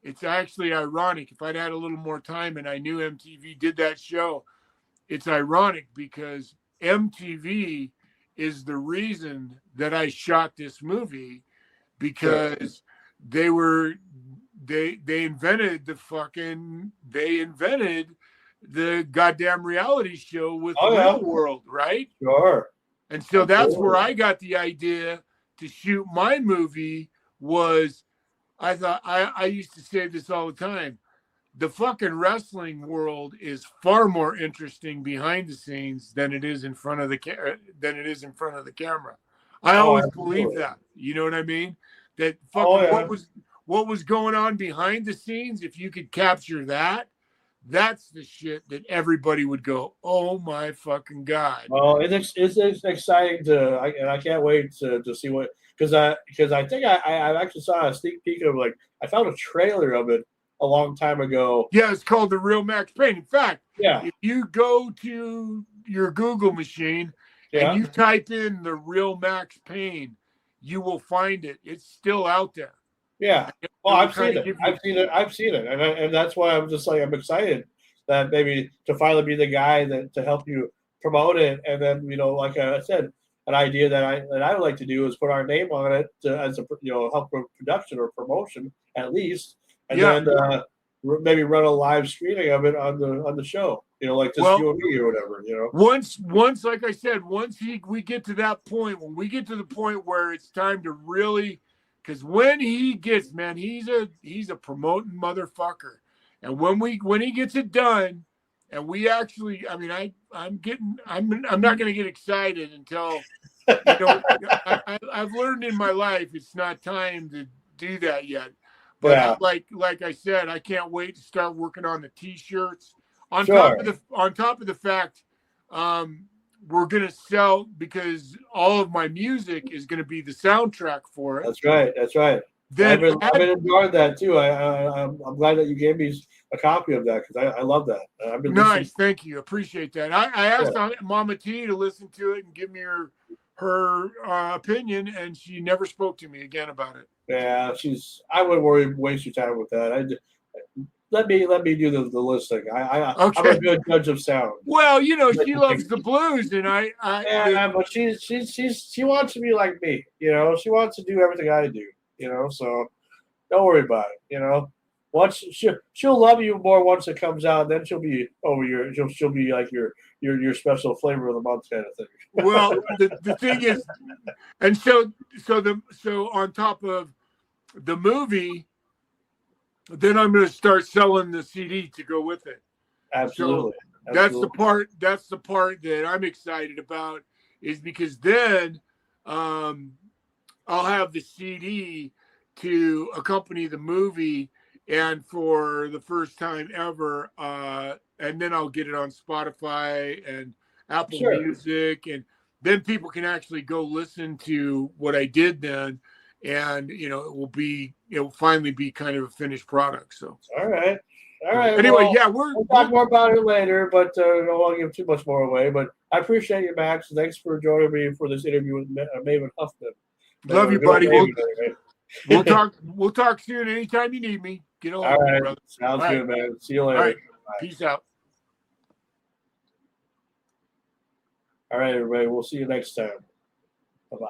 It's actually ironic. If I'd had a little more time and I knew MTV did that show, it's ironic because MTV is the reason that I shot this movie because they invented the goddamn reality show with the real world, right? Sure. And so that's where I got the idea to shoot my movie was I thought I used to say this all the time. The fucking wrestling world is far more interesting behind the scenes than it is in front of the camera. I always believe that. You know what I mean? That fucking what was going on behind the scenes, if you could capture that, that's the shit that everybody would go, oh my fucking God. Well, it's exciting and I can't wait to see what, because I think I actually saw a sneak peek of I found a trailer of it a long time ago. Yeah, it's called The Real Max Payne. In fact, if you go to your Google machine and you type in The Real Max Payne, you will find it. It's still out there. Yeah. Well, I've seen it. And that's why I'm just I'm excited that maybe to finally be the guy to help you promote it. And then, like I said, an idea that I would like to do is put our name on it as a, help with production or promotion at least. And then maybe run a live screening of it on the show, like just you and me or whatever, Once, like I said, we get to that point, when we get to the point where it's time to really, because when he gets, man, he's a promoting motherfucker. And when he gets it done, and we actually, I mean, I'm not going to get excited until, I've learned in my life it's not time to do that yet. But like I said, I can't wait to start working on the T-shirts. On top of the fact, we're gonna sell, because all of my music is gonna be the soundtrack for it. That's right. Then I've been enjoying that too. I'm glad that you gave me a copy of that because I love that. I've been nice, thank you, appreciate that. I asked Mama T to listen to it and give me her opinion, and she never spoke to me again about it. Yeah, I wouldn't waste your time with that. Let me do the listing. I'm a good judge of sound. Well, she loves the blues, and but she wants to be like me. She wants to do everything I do. So don't worry about it. Once she'll love you more once it comes out, then she'll be she'll be like your special flavor of the month kind of thing. Well, the thing is, and so on top of the movie, then I'm going to start selling the CD to go with it. Absolutely. So that's the part that I'm excited about, is because then I'll have the CD to accompany the movie, and for the first time ever, and then I'll get it on Spotify and Apple Music, and then people can actually go listen to what I did then, and it will finally be kind of a finished product. So all right. Anyway, we'll talk more about it later, but I don't want to give too much more away. But I appreciate you, Max. Thanks for joining me for this interview with Maven HUFFMAN. Love you, buddy. We'll talk soon. Anytime you need me, get on. All right, brother. Sounds good, man. See you later. All right. Peace out. All right, everybody. We'll see you next time. Bye-bye.